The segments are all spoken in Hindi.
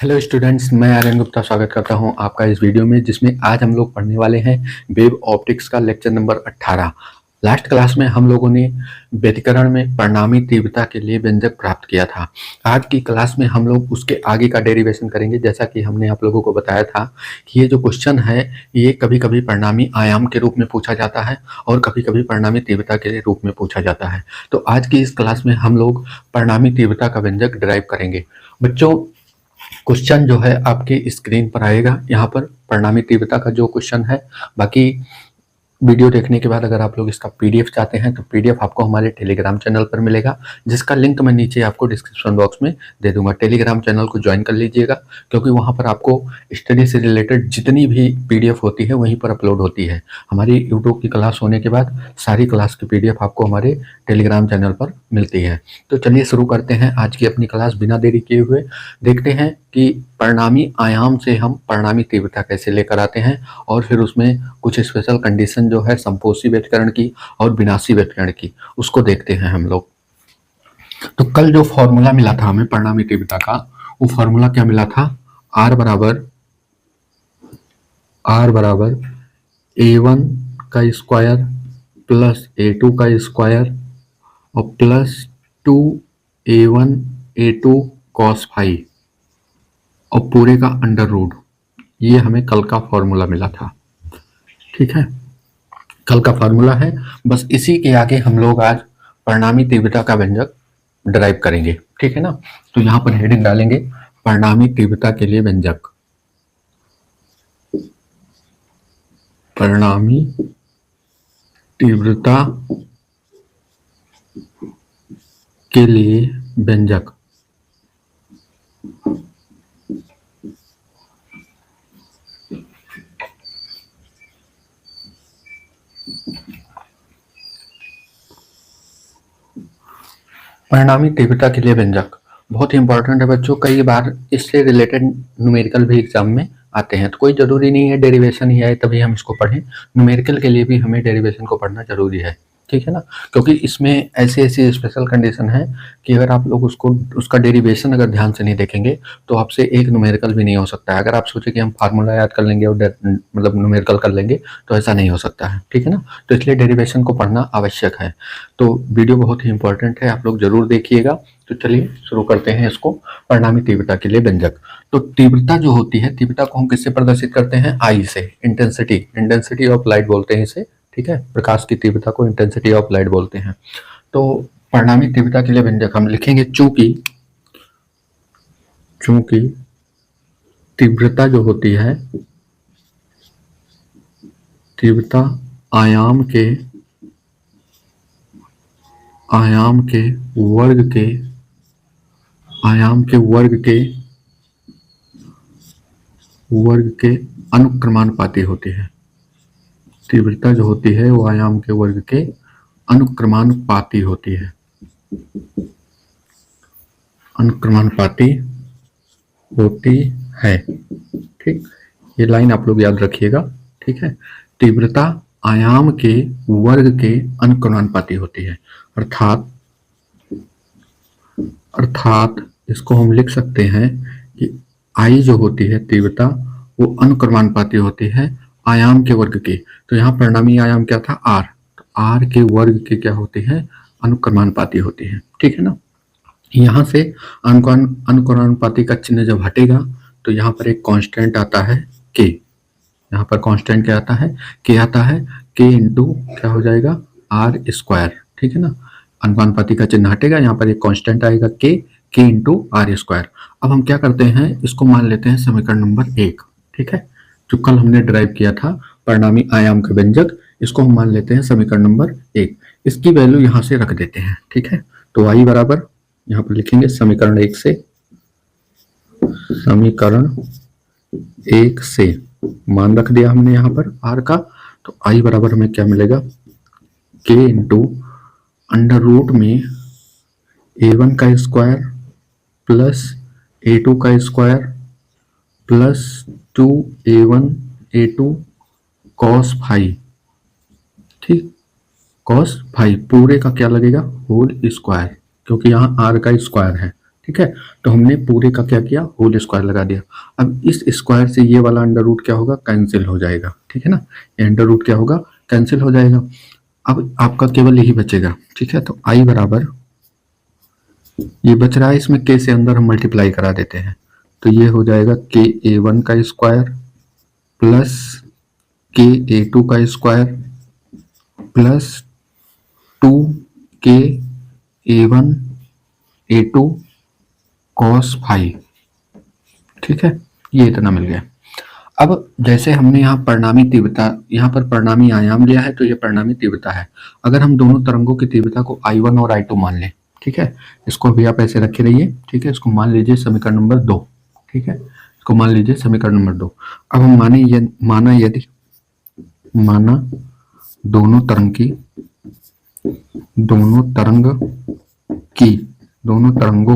हेलो स्टूडेंट्स, मैं आर्यन गुप्ता स्वागत करता हूं आपका इस वीडियो में, जिसमें आज हम लोग पढ़ने वाले हैं वेव ऑप्टिक्स का लेक्चर नंबर 18। लास्ट क्लास में हम लोगों ने व्यतिकरण में परिणामी तीव्रता के लिए व्यंजक प्राप्त किया था। आज की क्लास में हम लोग उसके आगे का डेरिवेशन करेंगे। जैसा कि हमने आप लोगों को बताया था कि ये जो क्वेश्चन है ये कभी कभी परिणामी आयाम के रूप में पूछा जाता है और कभी कभी परिणामी तीव्रता के रूप में पूछा जाता है। तो आज की इस क्लास में हम लोग परिणामी तीव्रता का व्यंजक डिराइव करेंगे। बच्चों, क्वेश्चन जो है आपकी स्क्रीन पर आएगा, यहाँ पर परिणामी तीव्रता का जो क्वेश्चन है। बाकी वीडियो देखने के बाद अगर आप लोग इसका पीडीएफ चाहते हैं तो पीडीएफ आपको हमारे टेलीग्राम चैनल पर मिलेगा, जिसका लिंक मैं नीचे आपको डिस्क्रिप्शन बॉक्स में दे दूंगा। टेलीग्राम चैनल को ज्वाइन कर लीजिएगा, क्योंकि वहां पर आपको स्टडी से रिलेटेड जितनी भी पीडीएफ होती है वहीं पर अपलोड होती है। हमारी यूट्यूब की क्लास होने के बाद सारी क्लास की पीडीएफ आपको हमारे टेलीग्राम चैनल पर मिलती है। तो चलिए शुरू करते हैं आज की अपनी क्लास बिना देरी किए हुए। देखते हैं कि परिणामी आयाम से हम परिणामी तीव्रता कैसे लेकर आते हैं, और फिर उसमें कुछ स्पेशल कंडीशन जो है संपोषी व्यतिकरण की और विनाशी व्यतिकरण की, उसको देखते हैं हम लोग। तो कल जो फॉर्मूला मिला था हमें परिणामी तीव्रता का, वो फॉर्मूला क्या मिला था? R बराबर A1 का स्क्वायर प्लस A2 का स्क्वायर और plus 2A1 A2 cos phi और पूरे का अंडर रूट। ये हमें कल का फॉर्मूला मिला था। ठीक है, कल का फॉर्मूला है। बस इसी के आगे हम लोग आज परिणामी तीव्रता का व्यंजक डिराइव करेंगे। ठीक है ना? तो यहां पर हेडिंग डालेंगे परिणामी तीव्रता के लिए व्यंजक। परिणामी तीव्रता के लिए व्यंजक। परिणामी तीव्रता के लिए व्यंजक बहुत ही इंपॉर्टेंट है बच्चों। कई बार इससे रिलेटेड न्यूमेरिकल भी एग्जाम में आते हैं, तो कोई जरूरी नहीं है डेरिवेशन ही आए तभी हम इसको पढ़ें। न्यूमेरिकल के लिए भी हमें डेरिवेशन को पढ़ना जरूरी है। ठीक है ना? क्योंकि इसमें ऐसी ऐसी स्पेशल कंडीशन है कि अगर आप लोग उसका डेरिवेशन अगर ध्यान से नहीं देखेंगे तो आपसे एक न्यूमेरिकल भी नहीं हो सकता है। अगर आप सोचे कि हम फार्मूला याद कर लेंगे और मतलब न्यूमेरिकल कर लेंगे, तो ऐसा नहीं हो सकता है। ठीक है ना? तो इसलिए डेरिवेशन को पढ़ना आवश्यक है। तो वीडियो बहुत ही इंपॉर्टेंट है, आप लोग जरूर देखिएगा। तो चलिए शुरू करते हैं इसको। परिणामी तीव्रता के लिए व्यंजक। तो तीव्रता जो होती है, तीव्रता को हम किससे प्रदर्शित करते हैं? आई से। इंटेंसिटी ऑफ लाइट बोलते हैं इसे। ठीक है, प्रकाश की तीव्रता को इंटेंसिटी ऑफ लाइट बोलते हैं। तो परिणामी तीव्रता के लिए व्यंजक हम लिखेंगे चूंकि तीव्रता जो होती है, तीव्रता आयाम के वर्ग के अनुक्रमानुपाती होती है। तीव्रता जो होती है वो आयाम के वर्ग के अनुक्रमानुपाती होती है। ठीक, ये लाइन आप लोग याद रखिएगा। ठीक है, तीव्रता आयाम के वर्ग के अनुक्रमानुपाती होती है। अर्थात इसको हम लिख सकते हैं कि आई जो होती है तीव्रता, वो अनुक्रमानुपाती होती है आयाम के वर्ग की। तो यहाँ परिणामी आयाम क्या था? आर। तो आर के वर्ग की क्या होती है? अनुक्रमानुपाती होती है। ठीक है ना? यहाँ से अनुक्रमानुपाती का चिन्ह जब हटेगा तो यहाँ पर एक कांस्टेंट आता है के। यहाँ पर कांस्टेंट क्या आता है? के आता है। के इंटू क्या हो जाएगा? R square. ठीक है ना? अनुपाती का चिन्ह हटेगा, यहाँ पर एक कांस्टेंट आएगा के इंटू आर स्क्वायर। अब हम क्या करते हैं, इसको मान लेते हैं समीकरण नंबर 1। ठीक है, जो कल हमने ड्राइव किया था परिणामी आयाम का व्यंजक, इसको हम मान लेते हैं समीकरण नंबर 1। इसकी वैल्यू यहाँ से रख देते हैं। ठीक है, तो आई बराबर यहाँ पर लिखेंगे समीकरण 1 से मान रख दिया हमने यहाँ पर आर का। तो आई बराबर हमें क्या मिलेगा? के इंटू अंडर रूट में A1 का स्क्वायर प्लस A2 का square plus 2A1 A2 cos phi. ठीक, cos फाई पूरे का क्या लगेगा? होल स्क्वायर, क्योंकि यहाँ आर का स्क्वायर है। ठीक है। तो हमने पूरे का क्या किया, होल स्क्वायर लगा दिया। अब इस स्क्वायर से ये वाला अंडर रूट क्या होगा, कैंसिल हो जाएगा, ठीक है ना। ये अंडर रूट क्या होगा, कैंसिल हो जाएगा। अब आपका केवल यही बचेगा, ठीक है। तो आई बराबर, ये बच रहा है, इसमें के से अंदर हम मल्टीप्लाई करा देते हैं, तो ये हो जाएगा के ए वन का स्क्वायर प्लस के ए टू का स्क्वायर प्लस 2 के a one a two cos five, ठीक है। ये इतना मिल गया। अब जैसे हमने यहाँ परिणामी तीव्रता, यहाँ पर परिणामी आयाम लिया है, तो ये परिणामी तीव्रता है। अगर हम दोनों तरंगों की तीव्रता को I1 और I2 मान लें, ठीक है, इसको भी आप ऐसे रखे रहिए, ठीक है। इसको मान लीजिए समीकरण नंबर 2, ठीक है, इसको मान लीजिए समीकरण नंबर 2। अब हम माना दोनों तरंगों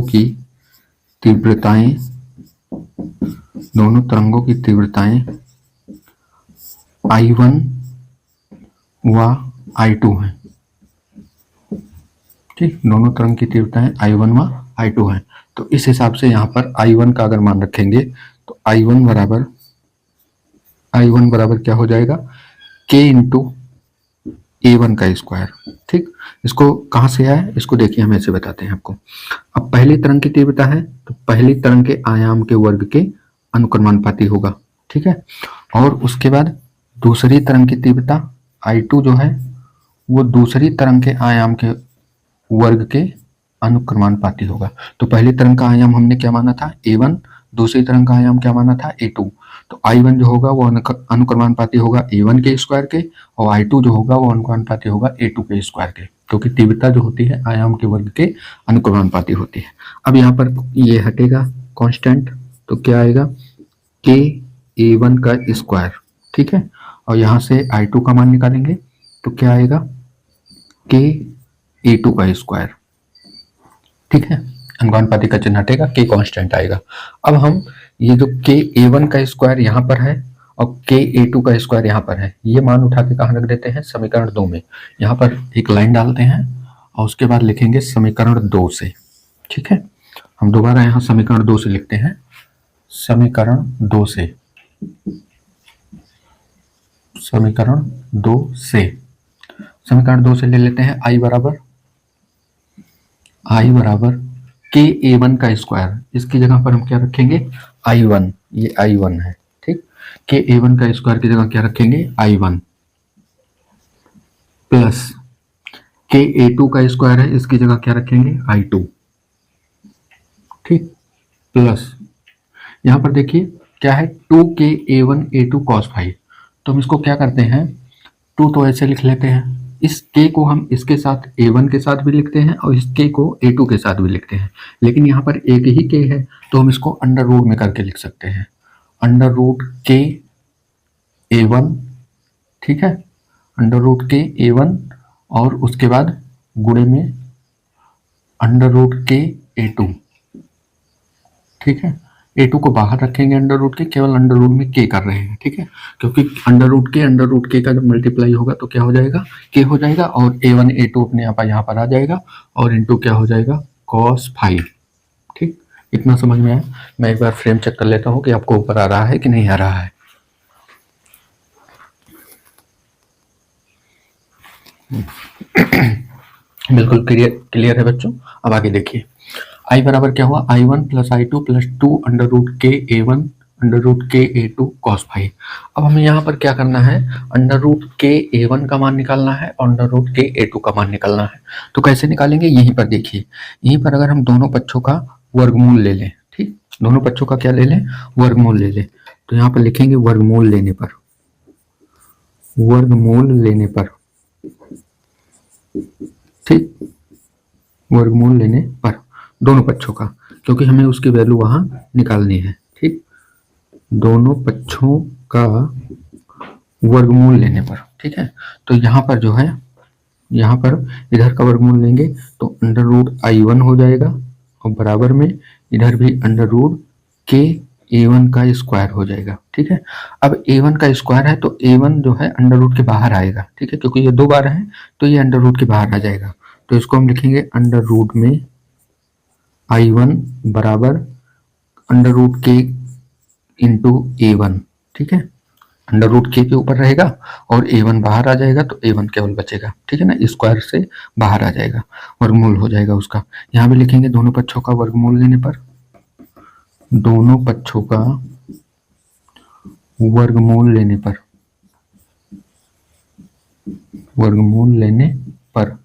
की तीव्रताएं I1 व I2 हैं, ठीक। दोनों तरंग की तीव्रताएं I1 व I2 हैं। तो इस हिसाब से यहाँ पर I1 का अगर मान रखेंगे तो I1 बराबर क्या हो जाएगा, K इंटू A1 का स्क्वायर, ठीक। इसको कहाँ से आया, इसको देखिए, हम ऐसे बताते हैं आपको। अब पहली तरंग की तीव्रता है, तो पहली तरंग के आयाम के वर्ग के अनुक्रमानुपाती होगा, ठीक है। और उसके बाद दूसरी तरंग की तीव्रता I2 जो है वो दूसरी तरंग के आयाम के वर्ग के अनुक्रमानुपाती होगा। तो पहली तरंग का आयाम हमने क्या माना था, A1, दूसरी तरंग का आयाम क्या माना था, A2। तो I1 जो होगा वो अनुक्रमानुपाती होगा A1 के स्क्वायर के, और I2 जो होगा वो अनुक्रमानुपाती होगा A2 के स्क्वायर के, क्योंकि तीव्रता जो होती है आयाम के वर्ग के अनुक्रमानुपाती होती है। अब यहाँ पर ये हटेगा कांस्टेंट, तो क्या आएगा, के A1 का स्क्वायर, ठीक है। और यहाँ से I2 का मान निकालेंगे तो क्या आएगा, के A2 का स्क्वायर, ठीक है। अनुपाती का चिन्ह हटेगा, के कांस्टेंट आएगा। अब हम ये जो के A1 का स्क्वायर यहाँ पर है और के A2 का स्क्वायर यहाँ पर है, ये मान उठा के कहाँ रख देते हैं, समीकरण 2 में। यहाँ पर एक लाइन डालते हैं और उसके बाद लिखेंगे समीकरण 2 से, ठीक है। हम दोबारा यहाँ समीकरण 2 से लिखते हैं, समीकरण 2 से ले लेते हैं I बराबर के A1 का स्क्वायर, इसकी जगह पर हम क्या रखेंगे, I1, ये I1 है, ठीक। के A1 का स्क्वायर की जगह क्या रखेंगे, I1 प्लस के A2 का स्क्वायर है, इसकी जगह क्या रखेंगे, I2, ठीक। प्लस यहाँ पर देखिए क्या है, 2 A1 A2 cos फाइव। तो हम इसको क्या करते हैं, 2 तो ऐसे लिख लेते हैं, इस k को हम इसके साथ A1 के साथ भी लिखते हैं और इस k को A2 के साथ भी लिखते हैं, लेकिन यहाँ पर एक ही k है तो हम इसको अंडर रूट में करके लिख सकते हैं, अंडर रूट k A1, ठीक है, अंडर रूट k A1, और उसके बाद गुणे में अंडर रूट k A2, ठीक है। A2 को बाहर रखेंगे अंडर रूट के, केवल अंडर रूट में k कर रहे हैं, ठीक है, क्योंकि अंडर रूट के का जब मल्टीप्लाई होगा तो क्या हो जाएगा, k हो जाएगा, और A1 A2 अपने आप यहाँ पर आ जाएगा, और इनटू क्या हो जाएगा, cos फाइव, ठीक। इतना समझ में आया। मैं एक बार फ्रेम चेक कर लेता हूँ कि आपको ऊपर आ रहा है कि नहीं आ रहा है। बिल्कुल क्लियर है बच्चों। अब आगे देखिए, I बराबर क्या हुआ, I1 plus I2 plus 2 under root के A1 अंडर रूट के A2 cos फाइव। अब हमें यहाँ पर क्या करना है, अंडर रूट के A1 का मान निकालना है और अंडर रूट के A2 का मान निकालना है। तो कैसे निकालेंगे, यहीं पर देखिए, यहीं पर अगर हम दोनों पक्षों का वर्गमूल ले लें, ठीक, दोनों पक्षों का क्या ले लें, वर्गमूल ले लें, तो यहाँ पर लिखेंगे वर्गमूल लेने पर, ठीक, वर्गमूल लेने पर दोनों पक्षों का, क्योंकि हमें उसकी वैल्यू वहां निकालनी है, ठीक, दोनों पक्षों का वर्गमूल लेने पर, ठीक है। तो यहाँ पर जो है, यहाँ पर इधर का वर्गमूल लेंगे तो अंडर रूट I1 हो जाएगा, और बराबर में इधर भी अंडर रूट के A1 का स्क्वायर हो जाएगा, ठीक है। अब A1 का स्क्वायर है तो A1 जो है अंडर रूट के बाहर आएगा, ठीक है, क्योंकि ये 2 बार है तो ये अंडर रूट के बाहर आ जाएगा। तो इसको हम लिखेंगे अंडर रूट में I1 बराबर अंडर रूट के इंटू A1, ठीक है। अंडर रूट के ऊपर रहेगा और A1 बाहर आ जाएगा तो A1 केवल बचेगा, ठीक है ना, स्क्वायर से बाहर आ जाएगा, वर्गमूल हो जाएगा उसका। यहाँ भी लिखेंगे दोनों पक्षों का वर्गमूल लेने पर, दोनों पक्षों का वर्गमूल लेने पर, वर्गमूल लेने पर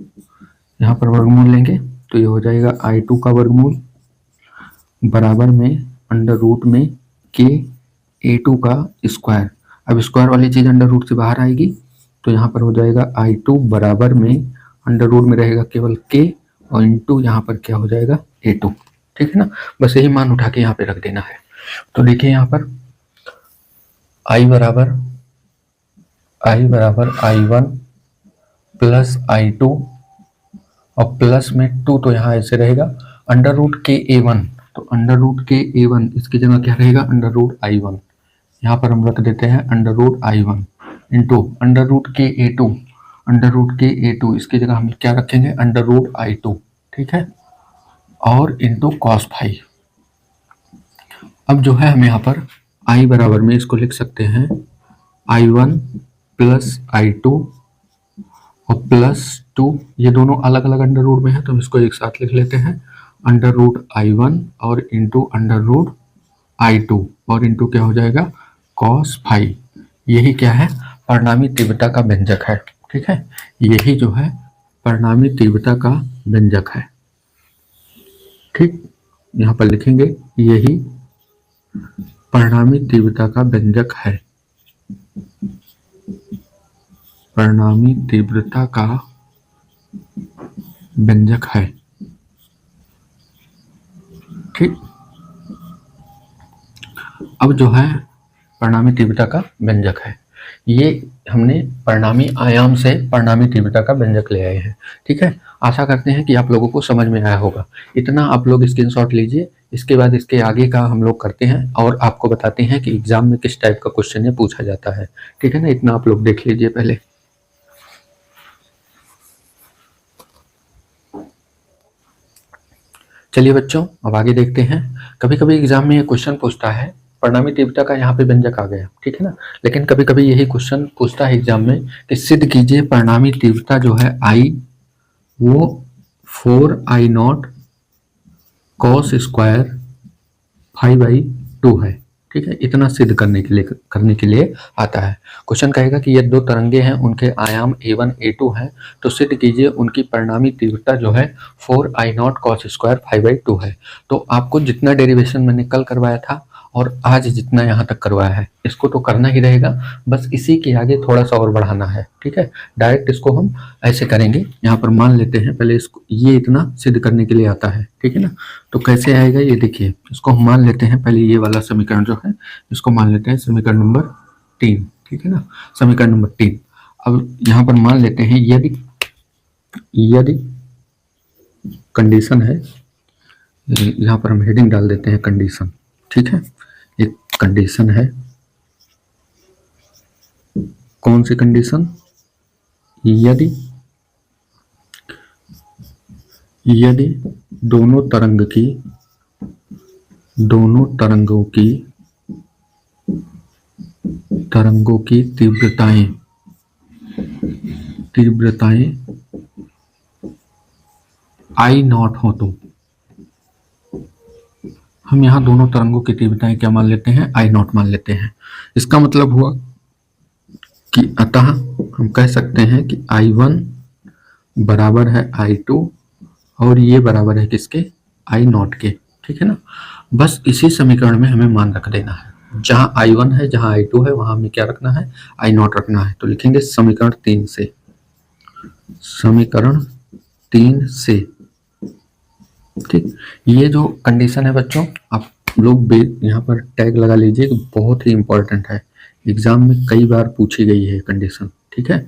यहाँ पर वर्गमूल लेंगे तो ये हो जाएगा I2 का वर्गमूल बराबर में अंडर रूट में के A2 का स्क्वायर। अब स्क्वायर वाली चीज अंडर रूट से बाहर आएगी तो यहाँ पर हो जाएगा I2 बराबर में अंडर रूट में रहेगा केवल के और इंटू यहाँ पर क्या हो जाएगा A2, ठीक है ना। बस यही मान उठा के यहाँ पे रख देना है। तो देखिए यहाँ पर I बराबर I1 प्लस I2 और प्लस में 2 तो यहाँ ऐसे रहेगा अंडर रूट के A1, तो अंडर रूट के A1 इसकी जगह क्या रहेगा अंडर रूट I1, यहाँ पर हम रख देते हैं under root I1 into under root के A2, अंडर रूट के A2 इसकी जगह हम क्या रखेंगे अंडर रूट I2, ठीक है, और इंटू कॉस फाई। अब जो है हम यहाँ पर I बराबर में इसको लिख सकते हैं I1 प्लस I2 और प्लस 2, ये दोनों अलग अलग अंडर रूट में है तो हम इसको एक साथ लिख लेते हैं अंडर रूट I1 और इंटू अंडर रूट I2 और इंटू क्या हो जाएगा कॉस फाई। यही क्या है परिणामी तीव्रता का व्यंजक है, ठीक है, यही जो है परिणामी तीव्रता का व्यंजक है, ठीक। यहाँ पर लिखेंगे यही परिणामी तीव्रता का व्यंजक है, परिणामी तीव्रता का व्यंजक है, ठीक। अब जो है परिणामी तीव्रता का व्यंजक है, ये हमने परिणामी आयाम से परिणामी तीव्रता का व्यंजक ले आए हैं, ठीक है। आशा करते हैं कि आप लोगों को समझ में आया होगा। इतना आप लोग स्क्रीनशॉट लीजिए, इसके बाद इसके आगे का हम लोग करते हैं और आपको बताते हैं कि एग्जाम में किस टाइप का क्वेश्चन ये पूछा जाता है, ठीक है ना। इतना आप लोग देख लीजिए पहले। चलिए बच्चों अब आगे देखते हैं। कभी कभी एग्जाम में ये क्वेश्चन पूछता है परिणामी तीव्रता का, यहाँ पे व्यंजक आ गया, ठीक है ना, लेकिन कभी कभी यही क्वेश्चन पूछता है एग्जाम में कि सिद्ध कीजिए परिणामी तीव्रता जो है I वो 4I0 cos स्क्वायर 5/2 है, ठीक है। इतना सिद्ध करने के लिए आता है। क्वेश्चन कहेगा कि ये दो तरंगे हैं, उनके आयाम A1 A2 हैं, तो सिद्ध कीजिए उनकी परिणामी तीव्रता जो है 4I0 cos स्क्वायर 5/2 है। तो आपको जितना डेरिवेशन मैंने कल करवाया था और आज जितना यहाँ तक करवाया है इसको तो करना ही रहेगा, बस इसी के आगे थोड़ा सा और बढ़ाना है, ठीक है। डायरेक्ट इसको हम ऐसे करेंगे, यहाँ पर मान लेते हैं पहले इसको, ये इतना सिद्ध करने के लिए आता है, ठीक है ना। तो कैसे आएगा ये देखिए, इसको हम मान लेते हैं पहले ये वाला समीकरण जो है इसको मान लेते हैं समीकरण नंबर 3, ठीक है ना, समीकरण नंबर 3। अब यहाँ पर मान लेते हैं यदि कंडीशन है, यहाँ पर हम हेडिंग डाल देते हैं कंडीशन, ठीक है। एक कंडीशन है, कौन सी कंडीशन, यदि दोनों तरंगों की तीव्रताएं I0 हो तो हम यहाँ दोनों तरंगों की तीव्रताएं क्या मान लेते हैं I0 मान लेते हैं। इसका मतलब हुआ कि अतः हम कह सकते हैं कि I1 बराबर है I2 और ये बराबर है किसके I0 के, ठीक है ना। बस इसी समीकरण में हमें मान रख देना है, जहां I1 है जहां I2 है वहां हमें क्या रखना है I0 रखना है। तो लिखेंगे समीकरण 3 से, ठीक। ये जो कंडीशन है बच्चों आप लोग यहाँ पर टैग लगा लीजिए, बहुत ही इंपॉर्टेंट है, एग्जाम में कई बार पूछी गई है कंडीशन, ठीक है।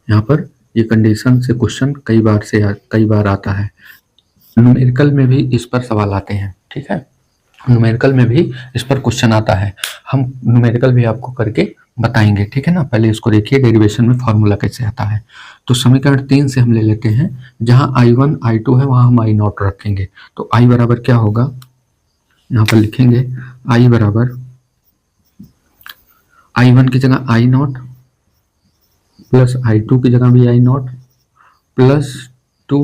यहाँ पर ये कंडीशन से क्वेश्चन कई बार आता है, न्यूमेरिकल में भी इस पर सवाल आते हैं, ठीक है। न्यूमेरिकल में भी इस पर क्वेश्चन आता है, हम न्यूमेरिकल भी आपको करके बताएंगे, ठीक है ना। पहले इसको देखिए डेरिवेशन में फॉर्मूला कैसे आता है। तो समीकरण 3 से हम ले लेते हैं, जहां I1 I2 है वहां हम I0 रखेंगे। तो I बराबर क्या होगा, यहाँ पर लिखेंगे I बराबर I1 की जगह I0 प्लस I2 की जगह भी I0 प्लस 2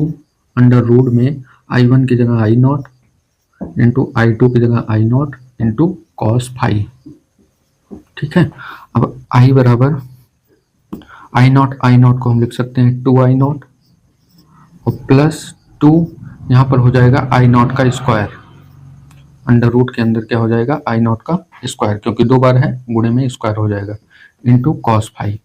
अंडर रूट में I1 की जगह I0 इंटू I2 की जगह I0 इंटू कॉस फाई, ठीक है। अब I बराबर I0 को हम लिख सकते हैं 2I0 और प्लस 2 यहाँ पर हो जाएगा I0 का स्क्वायर, अंडर रूट के अंदर क्या हो जाएगा I0 का स्क्वायर, क्योंकि 2 बार है गुणे में स्क्वायर हो जाएगा, इंटू कॉस फाई,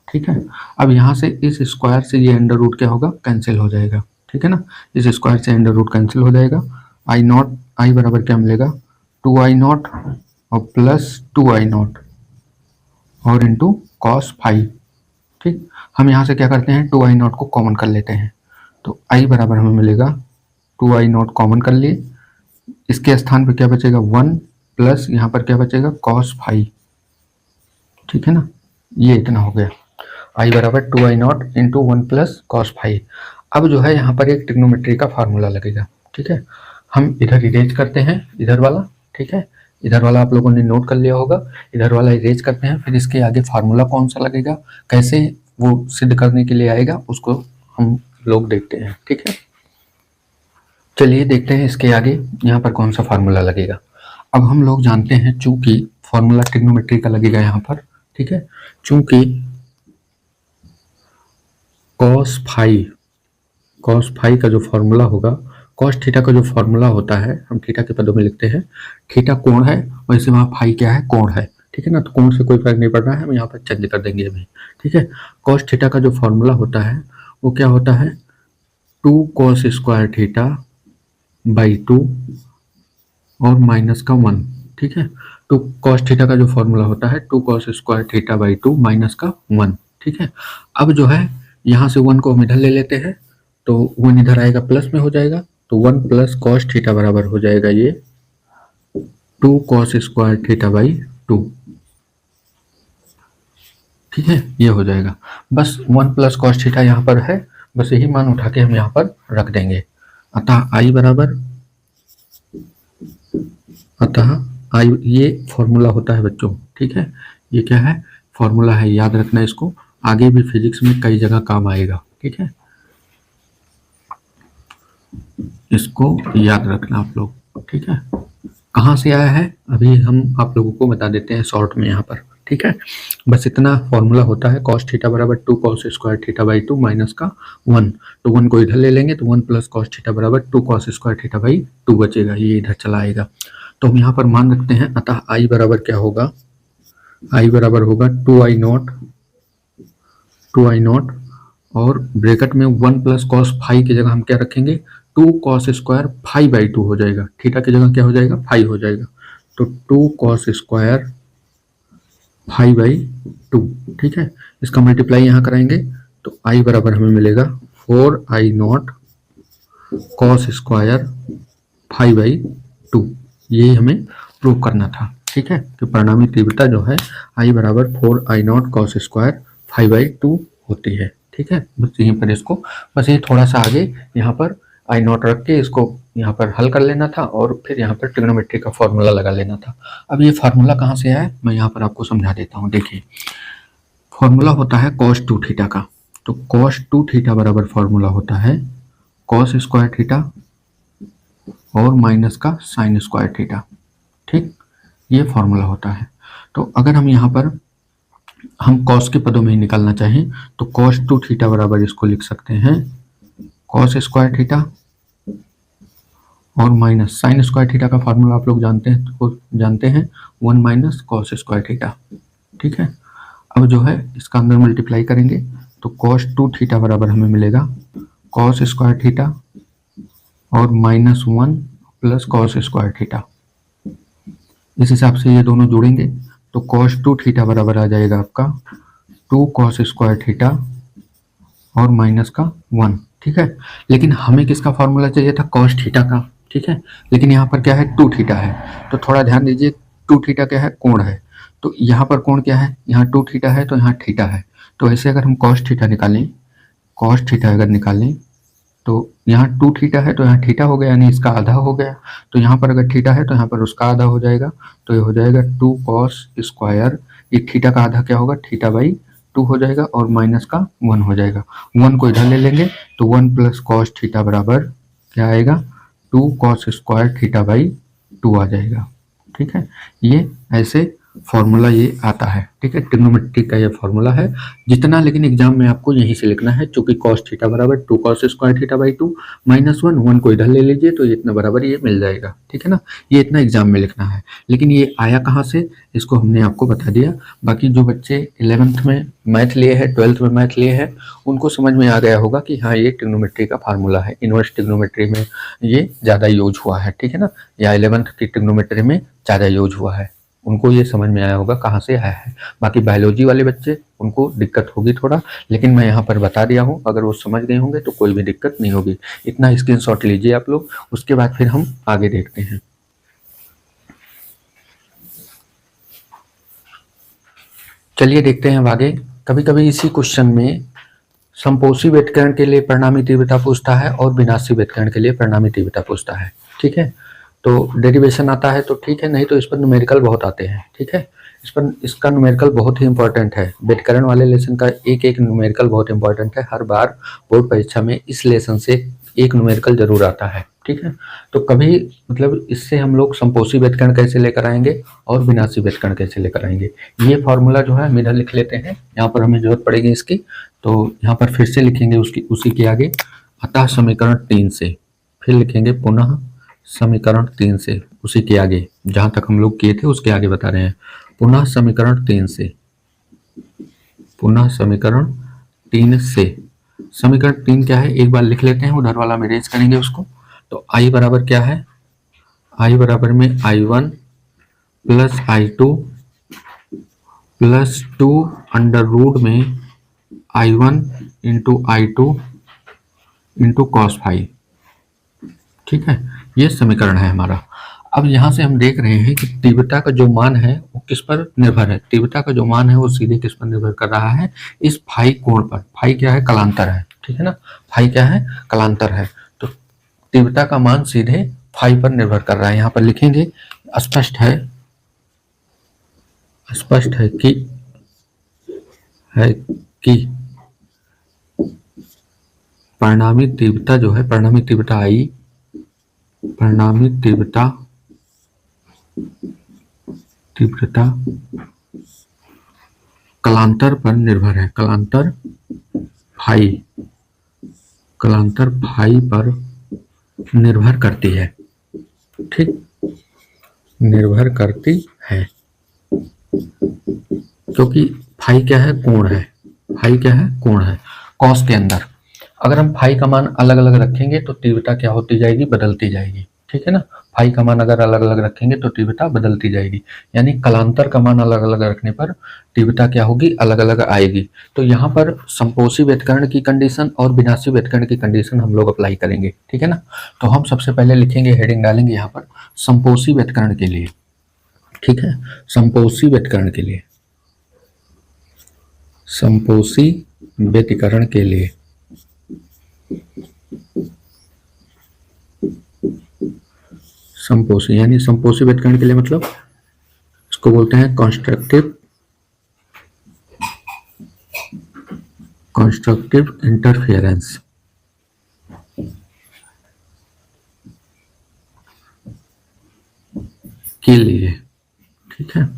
ठीक है। अब यहाँ से इस स्क्वायर से ये अंडर रूट क्या होगा, कैंसिल हो जाएगा, ठीक है ना। इस स्क्वायर से अंडर रूट कैंसिल हो जाएगा। I बराबर क्या मिलेगा 2I0 और प्लस 2I0 और इंटू कॉस फाई, ठीक। हम यहाँ से क्या करते हैं 2I0 को कॉमन कर लेते हैं, तो I बराबर हमें मिलेगा 2I0 कॉमन कर लिए, इसके स्थान पर क्या बचेगा 1 प्लस यहाँ पर क्या बचेगा कॉस फाई, ठीक है ना। ये इतना हो गया, I बराबर 2I0 into 1 plus cos phi. अब जो है यहाँ पर एक ट्रिग्नोमेट्री का फार्मूला लगेगा, ठीक है। हम इधर इरेज करते हैं इधर वाला, ठीक है। इधर वाला आप लोगों ने नोट कर लिया होगा, इधर वाला इरेज करते हैं, फिर इसके आगे फार्मूला कौन सा लगेगा, कैसे वो सिद्ध करने के लिए आएगा, उसको हम लोग देखते हैं, ठीक है। चलिए देखते हैं इसके आगे यहाँ पर कौन सा फार्मूला लगेगा। अब हम लोग जानते हैं चूंकि फार्मूला ट्रिग्नोमेट्री का लगेगा यहाँ पर, ठीक है। चूंकि कॉस फाई का जो फॉर्मूला होगा, कॉस थीटा का जो फॉर्मूला होता है, हम थीटा के पदों में लिखते हैं, थीटा कोण है, वैसे वहाँ फाई क्या है कोण है, ठीक है ना। तो कोण से कोई फर्क नहीं पड़ रहा है, हम यहाँ पर चेंज कर देंगे अभी, ठीक है। कॉस थीटा का जो फॉर्मूला होता है वो क्या होता है 2 कॉस स्क्वायर थीटा बाई 2 और माइनस का 1, ठीक है। तो कॉस थीटा का जो फॉर्मूला होता है 2 cos square theta by 2 minus का 1, ठीक है। अब जो है यहाँ से 1 को हम इधर ले लेते हैं, तो 1 इधर आएगा प्लस में हो जाएगा, तो 1 प्लस कॉस थीटा बराबर हो जाएगा ये 2 कॉस स्क्वायर थीटा बाई 2, ठीक है। ये हो जाएगा, बस 1 प्लस कॉस थीटा यहाँ पर है, बस यही मान उठा के हम यहाँ पर रख देंगे। अतः आई ये फॉर्मूला होता है बच्चों, ठीक है। ये क्या है फॉर्मूला है, याद रखना इसको, आगे भी फिजिक्स में कई जगह काम आएगा, ठीक है। इसको याद रखना आप लोग, ठीक है। कहाँ से आया है अभी हम आप लोगों को बता देते हैं शॉर्ट में यहाँ पर, ठीक है। बस इतना फॉर्मूला होता है कॉस थीटा बराबर 2 cos square theta by 2 minus का 1, तो 1 को इधर ले लेंगे तो 1 प्लस कॉस थीटा बराबर 2 कॉस स्क्वायर थीटा बाई 2 बचेगा, ये इधर चला आएगा। तो हम यहाँ पर मान रखते हैं, अतः आई बराबर क्या होगा, आई बराबर होगा 2I0 और ब्रैकेट में 1 प्लस कॉस फाई की जगह हम क्या रखेंगे 2 कॉस स्क्वायर फाई बाई 2 हो जाएगा, थीटा की जगह क्या हो जाएगा फाई हो जाएगा, तो 2 कॉस स्क्वायर फाई बाई 2, ठीक है। इसका मल्टीप्लाई यहाँ कराएंगे तो आई बराबर हमें मिलेगा 4I0 cos square phi by 2, ये हमें प्रूव करना था, ठीक है, कि परिणामी तीव्रता जो है आई बराबर 4I0 cos square phi by 2 होती है, ठीक है। बस यहीं पर इसको बस ये थोड़ा सा आगे यहाँ पर I0 रख के इसको यहाँ पर हल कर लेना था और फिर यहाँ पर ट्रिग्नोमेट्री का फॉर्मूला लगा लेना था। अब ये फार्मूला कहाँ से आया मैं यहाँ पर आपको समझा देता हूँ। देखिए फॉर्मूला होता है cos 2 थीटा का, तो cos 2 थीटा बराबर फॉर्मूला होता है cos स्क्वायर थीटा और माइनस का साइन स्क्वायर थीटा, ठीक, ये फॉर्मूला होता है। तो अगर हम यहाँ पर हम cos के पदों में ही निकालना चाहें तो cos 2 थीटा बराबर इसको लिख सकते हैं cos स्क्वायर थीटा और माइनस साइन स्क्वायर थीटा का फार्मूला आप लोग जानते हैं 1 माइनस कॉस स्क्वायर थीटा, ठीक है। अब जो है इसका अंदर मल्टीप्लाई करेंगे तो cos 2 थीटा बराबर हमें मिलेगा cos स्क्वायर थीटा और minus 1 plus cos square theta. इस हिसाब से ये दोनों जोड़ेंगे तो cos 2 थीटा बराबर आ जाएगा आपका 2 cos स्क्वायर थीटा और माइनस का 1, ठीक है। लेकिन हमें किसका फॉर्मूला चाहिए था cos थीटा का, ठीक है। लेकिन यहाँ पर क्या है, 2 थीटा है, तो थोड़ा ध्यान दीजिए, 2 थीटा क्या है, कोण है। तो यहाँ पर कोण क्या है, यहाँ 2 थीटा है तो यहाँ थीटा है। तो ऐसे अगर हम कॉस थीटा निकालें, कॉस थीटा अगर निकालें तो यहाँ 2 थीटा है तो यहाँ थीटा हो गया, यानी इसका आधा हो गया। तो यहाँ पर अगर थीटा है तो यहाँ पर उसका आधा हो जाएगा, तो ये हो जाएगा 2 कॉस स्क्वायर, ये थीटा का आधा क्या होगा, थीटा बाई 2 हो जाएगा, और माइनस का 1 हो जाएगा। 1 को इधर ले लेंगे तो 1 प्लस कॉस थीटा बराबर क्या आएगा, 2 कॉस स्क्वायर थीटा बाई 2 आ जाएगा। ठीक है, ये ऐसे फॉर्मूला ये आता है। ठीक है, ट्रिग्नोमेट्री का ये फॉर्मूला है जितना, लेकिन एग्जाम में आपको यहीं से लिखना है, चूंकि कॉस थीटा बराबर 2 cos square theta by 2 minus 1 को इधर ले लीजिए तो ये इतना बराबर ये मिल जाएगा। ठीक है ना, ये इतना एग्जाम में लिखना है। लेकिन ये आया कहाँ से, इसको हमने आपको बता दिया। बाकी जो बच्चे 11th में मैथ लिए हैं, 12th में मैथ लिए हैं, उनको समझ में आ गया होगा कि हाँ ये ट्रिग्नोमेट्री का फार्मूला है, इनवर्स ट्रिग्नोमेट्री में ये ज़्यादा यूज हुआ है। ठीक है ना, या 11th की ट्रिग्नोमेट्री में ज़्यादा यूज हुआ है, उनको ये समझ में आया होगा कहाँ से आया है। बाकी बायोलॉजी वाले बच्चे, उनको दिक्कत होगी थोड़ा, लेकिन मैं यहाँ पर बता दिया हूँ, अगर वो समझ गए होंगे तो कोई भी दिक्कत नहीं होगी। इतना स्क्रीनशॉट लीजिए आप लोग, उसके बाद फिर हम आगे देखते हैं। चलिए देखते हैं अब आगे। कभी कभी इसी क्वेश्चन में समपोषी व्यतिकरण के लिए परिणामी तीव्रता पूछता है और विनाशी व्यतिकरण के लिए परिणामी तीव्रता पूछता है। ठीक है, तो डेरिवेशन आता है तो ठीक है, नहीं तो इस पर न्यूमेरिकल बहुत आते हैं। ठीक है, इसका न्यूमेरिकल बहुत ही इंपॉर्टेंट है। व्यतिकरण वाले लेसन का एक एक न्यूमेरिकल बहुत इंपॉर्टेंट है। हर बार बोर्ड परीक्षा में इस लेसन से एक न्यूमेरिकल जरूर आता है। ठीक है, तो कभी मतलब इससे हम लोग समपोषी व्यतिकरण कैसे लेकर आएंगे और विनाशी व्यतिकरण कैसे लेकर आएंगे, ये फॉर्मूला जो है हम इधर लिख लेते हैं, यहाँ पर हमें जरूरत पड़ेगी इसकी, तो यहाँ पर फिर से लिखेंगे उसी के आगे, अतः समीकरण 3 से, फिर लिखेंगे पुनः समीकरण 3 से, उसी के आगे जहां तक हम लोग किए थे उसके आगे बता रहे हैं, पुनः समीकरण 3 से, पुनः समीकरण 3 से। समीकरण 3 क्या है, एक बार लिख लेते हैं, उधर वाला में रेज करेंगे उसको। तो आई बराबर क्या है, आई बराबर में I1 plus I2 plus 2 under root में I1 into I2 into cos phi. ठीक है, ये समीकरण है हमारा। अब यहाँ से हम देख रहे हैं कि तीव्रता का जो मान है वो किस पर निर्भर है, तीव्रता का जो मान है वो सीधे किस पर निर्भर कर रहा है, इस फाई कोण पर। फाई क्या है, कलांतर है। ठीक है ना, फाई क्या है, कलांतर है। तो तीव्रता का मान सीधे फाई पर निर्भर कर रहा है। यहाँ पर लिखेंगे, स्पष्ट है कि परिणामी तीव्रता जो है, परिणामी तीव्रता आई, परिणामी तीव्रता कलांतर पर निर्भर है, कलांतर फाई पर निर्भर करती है। ठीक, निर्भर करती है, क्योंकि फाई क्या है, कोण है। फाई क्या है, कोण है। कॉस के अंदर अगर हम फाई का मान अलग अलग रखेंगे तो तीव्रता क्या होती जाएगी, बदलती जाएगी। ठीक है ना, फाई का मान अगर अलग अलग रखेंगे तो तीव्रता बदलती जाएगी, यानी कलांतर का मान अलग अलग रखने पर तीव्रता क्या होगी, अलग अलग आएगी। तो यहाँ पर समपोषी व्यतिकरण की कंडीशन और विनाशी व्यतिकरण की कंडीशन हम लोग अप्लाई करेंगे। ठीक है ना, तो हम सबसे पहले लिखेंगे, हेडिंग डालेंगे यहाँ पर समपोषी व्यतिकरण के लिए। ठीक है, समपोषी व्यतिकरण के लिए, समपोषी व्यतिकरण के लिए समपोषी, यानी समपोषी व्यतिकरण के लिए मतलब इसको बोलते हैं कंस्ट्रक्टिव इंटरफेरेंस। के लिए, ठीक है,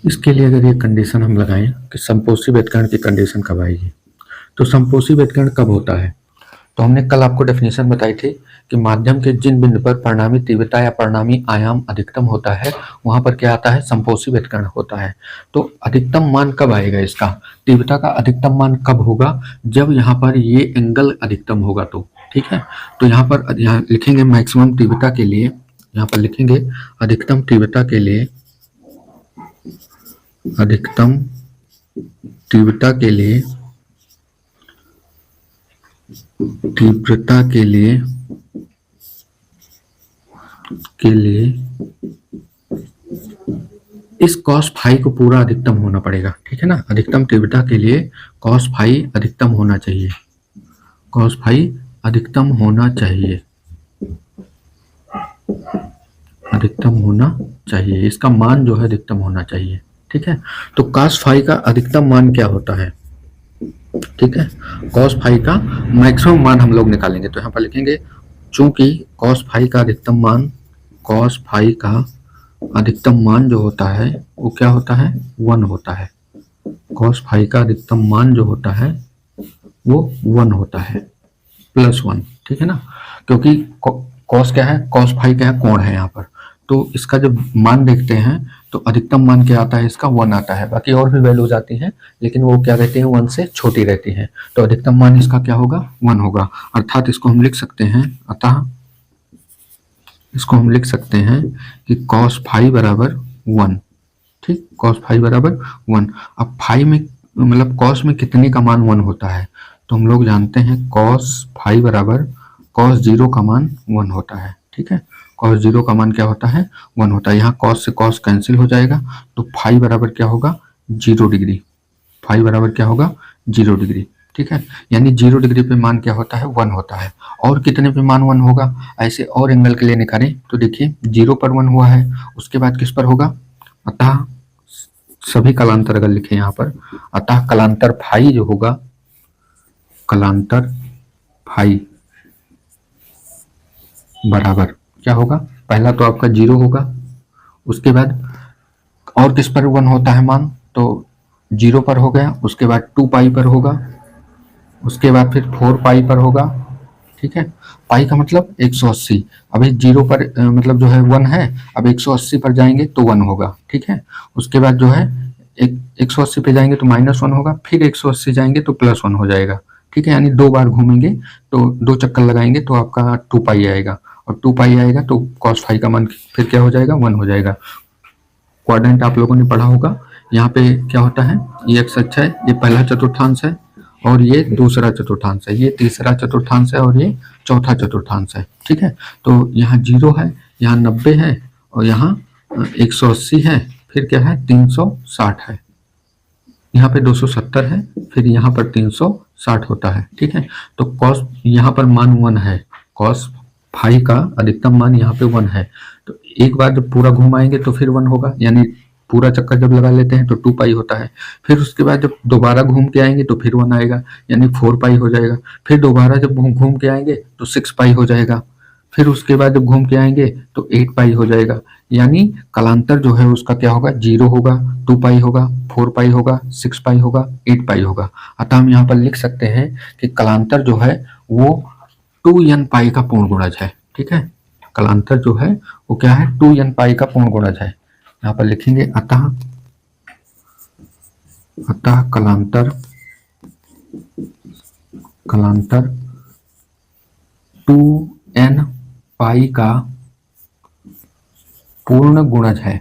इसके लिए अगर ये कंडीशन हम लगाएं कि समपोषी व्यतिकरण की कंडीशन कब आएगी, तो समपोषी व्यतिकरण कब होता है, तो हमने कल आपको डेफिनेशन बताई थी कि माध्यम के जिन बिंदु पर परिणामी तीव्रता या परिणामी आयाम अधिकतम होता है वहां पर क्या आता है, समपोषी व्यतिकरण होता है। तो अधिकतम मान कब आएगा इसका, तीव्रता का अधिकतम मान कब होगा, जब यहाँ पर ये एंगल अधिकतम होगा। तो ठीक है, तो यहाँ लिखेंगे मैक्सिमम तीव्रता के लिए, यहाँ पर लिखेंगे अधिकतम तीव्रता के लिए, अधिकतम तीव्रता के लिए, तीव्रता के लिए के लिए इस cos फाई को पूरा अधिकतम होना पड़ेगा, ठीक है ना। अधिकतम तीव्रता के लिए cos फाई अधिकतम होना चाहिए, cos फाई अधिकतम होना चाहिए, अधिकतम होना चाहिए, इसका मान जो है अधिकतम होना चाहिए, ठीक है। तो cos फाई का अधिकतम मान क्या होता है, ठीक है। cos फाई का मैक्सिमम मान हम लोग निकालेंगे, तो यहाँ पर लिखेंगे चूंकि cos फाई का अधिकतम मान, cos फाई का अधिकतम मान जो होता है वो क्या होता है, 1 होता है। cos फाई का अधिकतम मान जो होता है वो 1 होता है, +1, ठीक है ना। क्योंकि cos क्या है, cos फाई क्या है, कोण है यहाँ पर, तो इसका जब मान देखते हैं तो अधिकतम मान क्या आता है, इसका 1 आता है। बाकी और भी वैल्यूज आती हैं लेकिन वो क्या रहती हैं, 1 से छोटी रहती हैं। तो अधिकतम मान इसका क्या होगा, 1 होगा। अर्थात इसको हम लिख सकते हैं, अतः इसको हम लिख सकते हैं कि cos फाई बराबर 1, ठीक, cos फाई बराबर 1। अब फाई में मतलब cos में कितने का मान 1 होता है, तो हम लोग जानते हैं cos फाई बराबर cos 0 का मान 1 होता है, ठीक है। cos 0 का मान क्या होता है, 1 होता है। यहाँ cos से cos कैंसिल हो जाएगा, तो फाई बराबर क्या होगा, 0 डिग्री। फाई बराबर क्या होगा, 0 डिग्री, ठीक है। यानी 0 डिग्री पे मान क्या होता है, 1 होता है। और कितने पे मान 1 होगा, ऐसे और एंगल के लिए निकालें तो देखिए 0 पर 1 हुआ है, उसके बाद किस पर होगा, अतः सभी कलांतर अगर लिखे यहाँ पर, अतः कलांतर फाई जो होगा, कलांतर फाई बराबर क्या होगा, पहला तो आपका 0 होगा, उसके बाद और किस पर 1 होता है मान, तो 0 पर हो गया, उसके बाद 2 पाई पर होगा, उसके बाद फिर 4 पाई पर होगा, ठीक है। पाई का मतलब 180, अभी 0 पर मतलब जो है 1 है, अब 180 पर जाएंगे तो 1 होगा, ठीक है। उसके बाद जो है 180 पे जाएंगे तो -1 होगा, फिर 180 जाएंगे तो +1 हो जाएगा, ठीक है। यानी 2 बार घूमेंगे तो 2 चक्कर लगाएंगे तो आपका 2 पाई आएगा, और 2 पाई आएगा तो cos फाई का मान फिर क्या हो जाएगा, 1 हो जाएगा। क्वाड्रेंट आप लोगों ने पढ़ा होगा, यहाँ पे क्या होता है, ये x अक्ष है, ये पहला चतुर्थांश है और ये दूसरा चतुर्थांश है, ये तीसरा चतुर्थांश है और ये चौथा चतुर्थांश है, ठीक है। तो यहाँ 0 है, यहाँ 90 है और यहाँ 180 है, फिर क्या है 360 है, यहाँ पे 270 है, फिर यहाँ पर 360 होता है, ठीक है। तो cos यहाँ पर मान 1 है, cos फाई का अधिकतम मान यहाँ पे 1 है, तो एक बार जब पूरा घुमाएंगे तो फिर 1 होगा, यानी पूरा चक्कर जब लगा लेते हैं तो 2 पाई होता है। फिर उसके बाद जब दोबारा घूम के आएंगे तो फिर 1 आएगा, यानी 4 पाई हो जाएगा। फिर दोबारा जब घूम के आएंगे तो 6 पाई हो जाएगा, फिर उसके बाद जब घूम के आएंगे तो 8 पाई हो जाएगा। यानी कलांतर जो है उसका क्या होगा, 0 होगा, 2 पाई होगा, 4 पाई होगा, 6 पाई होगा, 8 पाई होगा। अतः हम यहाँ पर लिख सकते हैं कि कलांतर जो है वो 2n पाई का पूर्ण गुणज है, ठीक है। कलांतर जो है वो क्या है, 2n पाई का पूर्ण गुणज है। यहाँ पर लिखेंगे अतः कलांतर 2n पाई का पूर्ण गुणज है,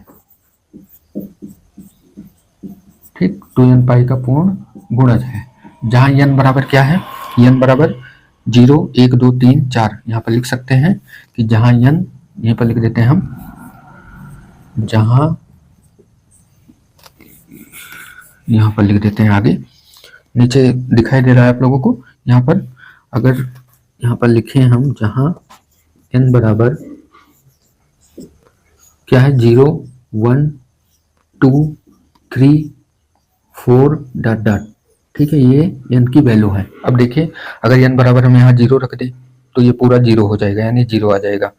ठीक, 2n पाई का पूर्ण गुणज है। जहां n बराबर क्या है, n बराबर 0 1 2 3 4, यहाँ पर लिख सकते हैं कि जहां n, यहाँ पर लिख देते हैं हम, जहां यहाँ पर लिख देते हैं, आगे नीचे दिखाई दे रहा है आप लोगों को, यहाँ पर अगर यहाँ पर लिखे हम, जहां n बराबर क्या है, 0 1 2 3 4 डॉट डॉट, ठीक है, ये n की वैल्यू है। अब देखिए अगर n बराबर हम यहाँ 0 रख दें तो ये पूरा 0 हो जाएगा, यानी 0 आ जाएगा।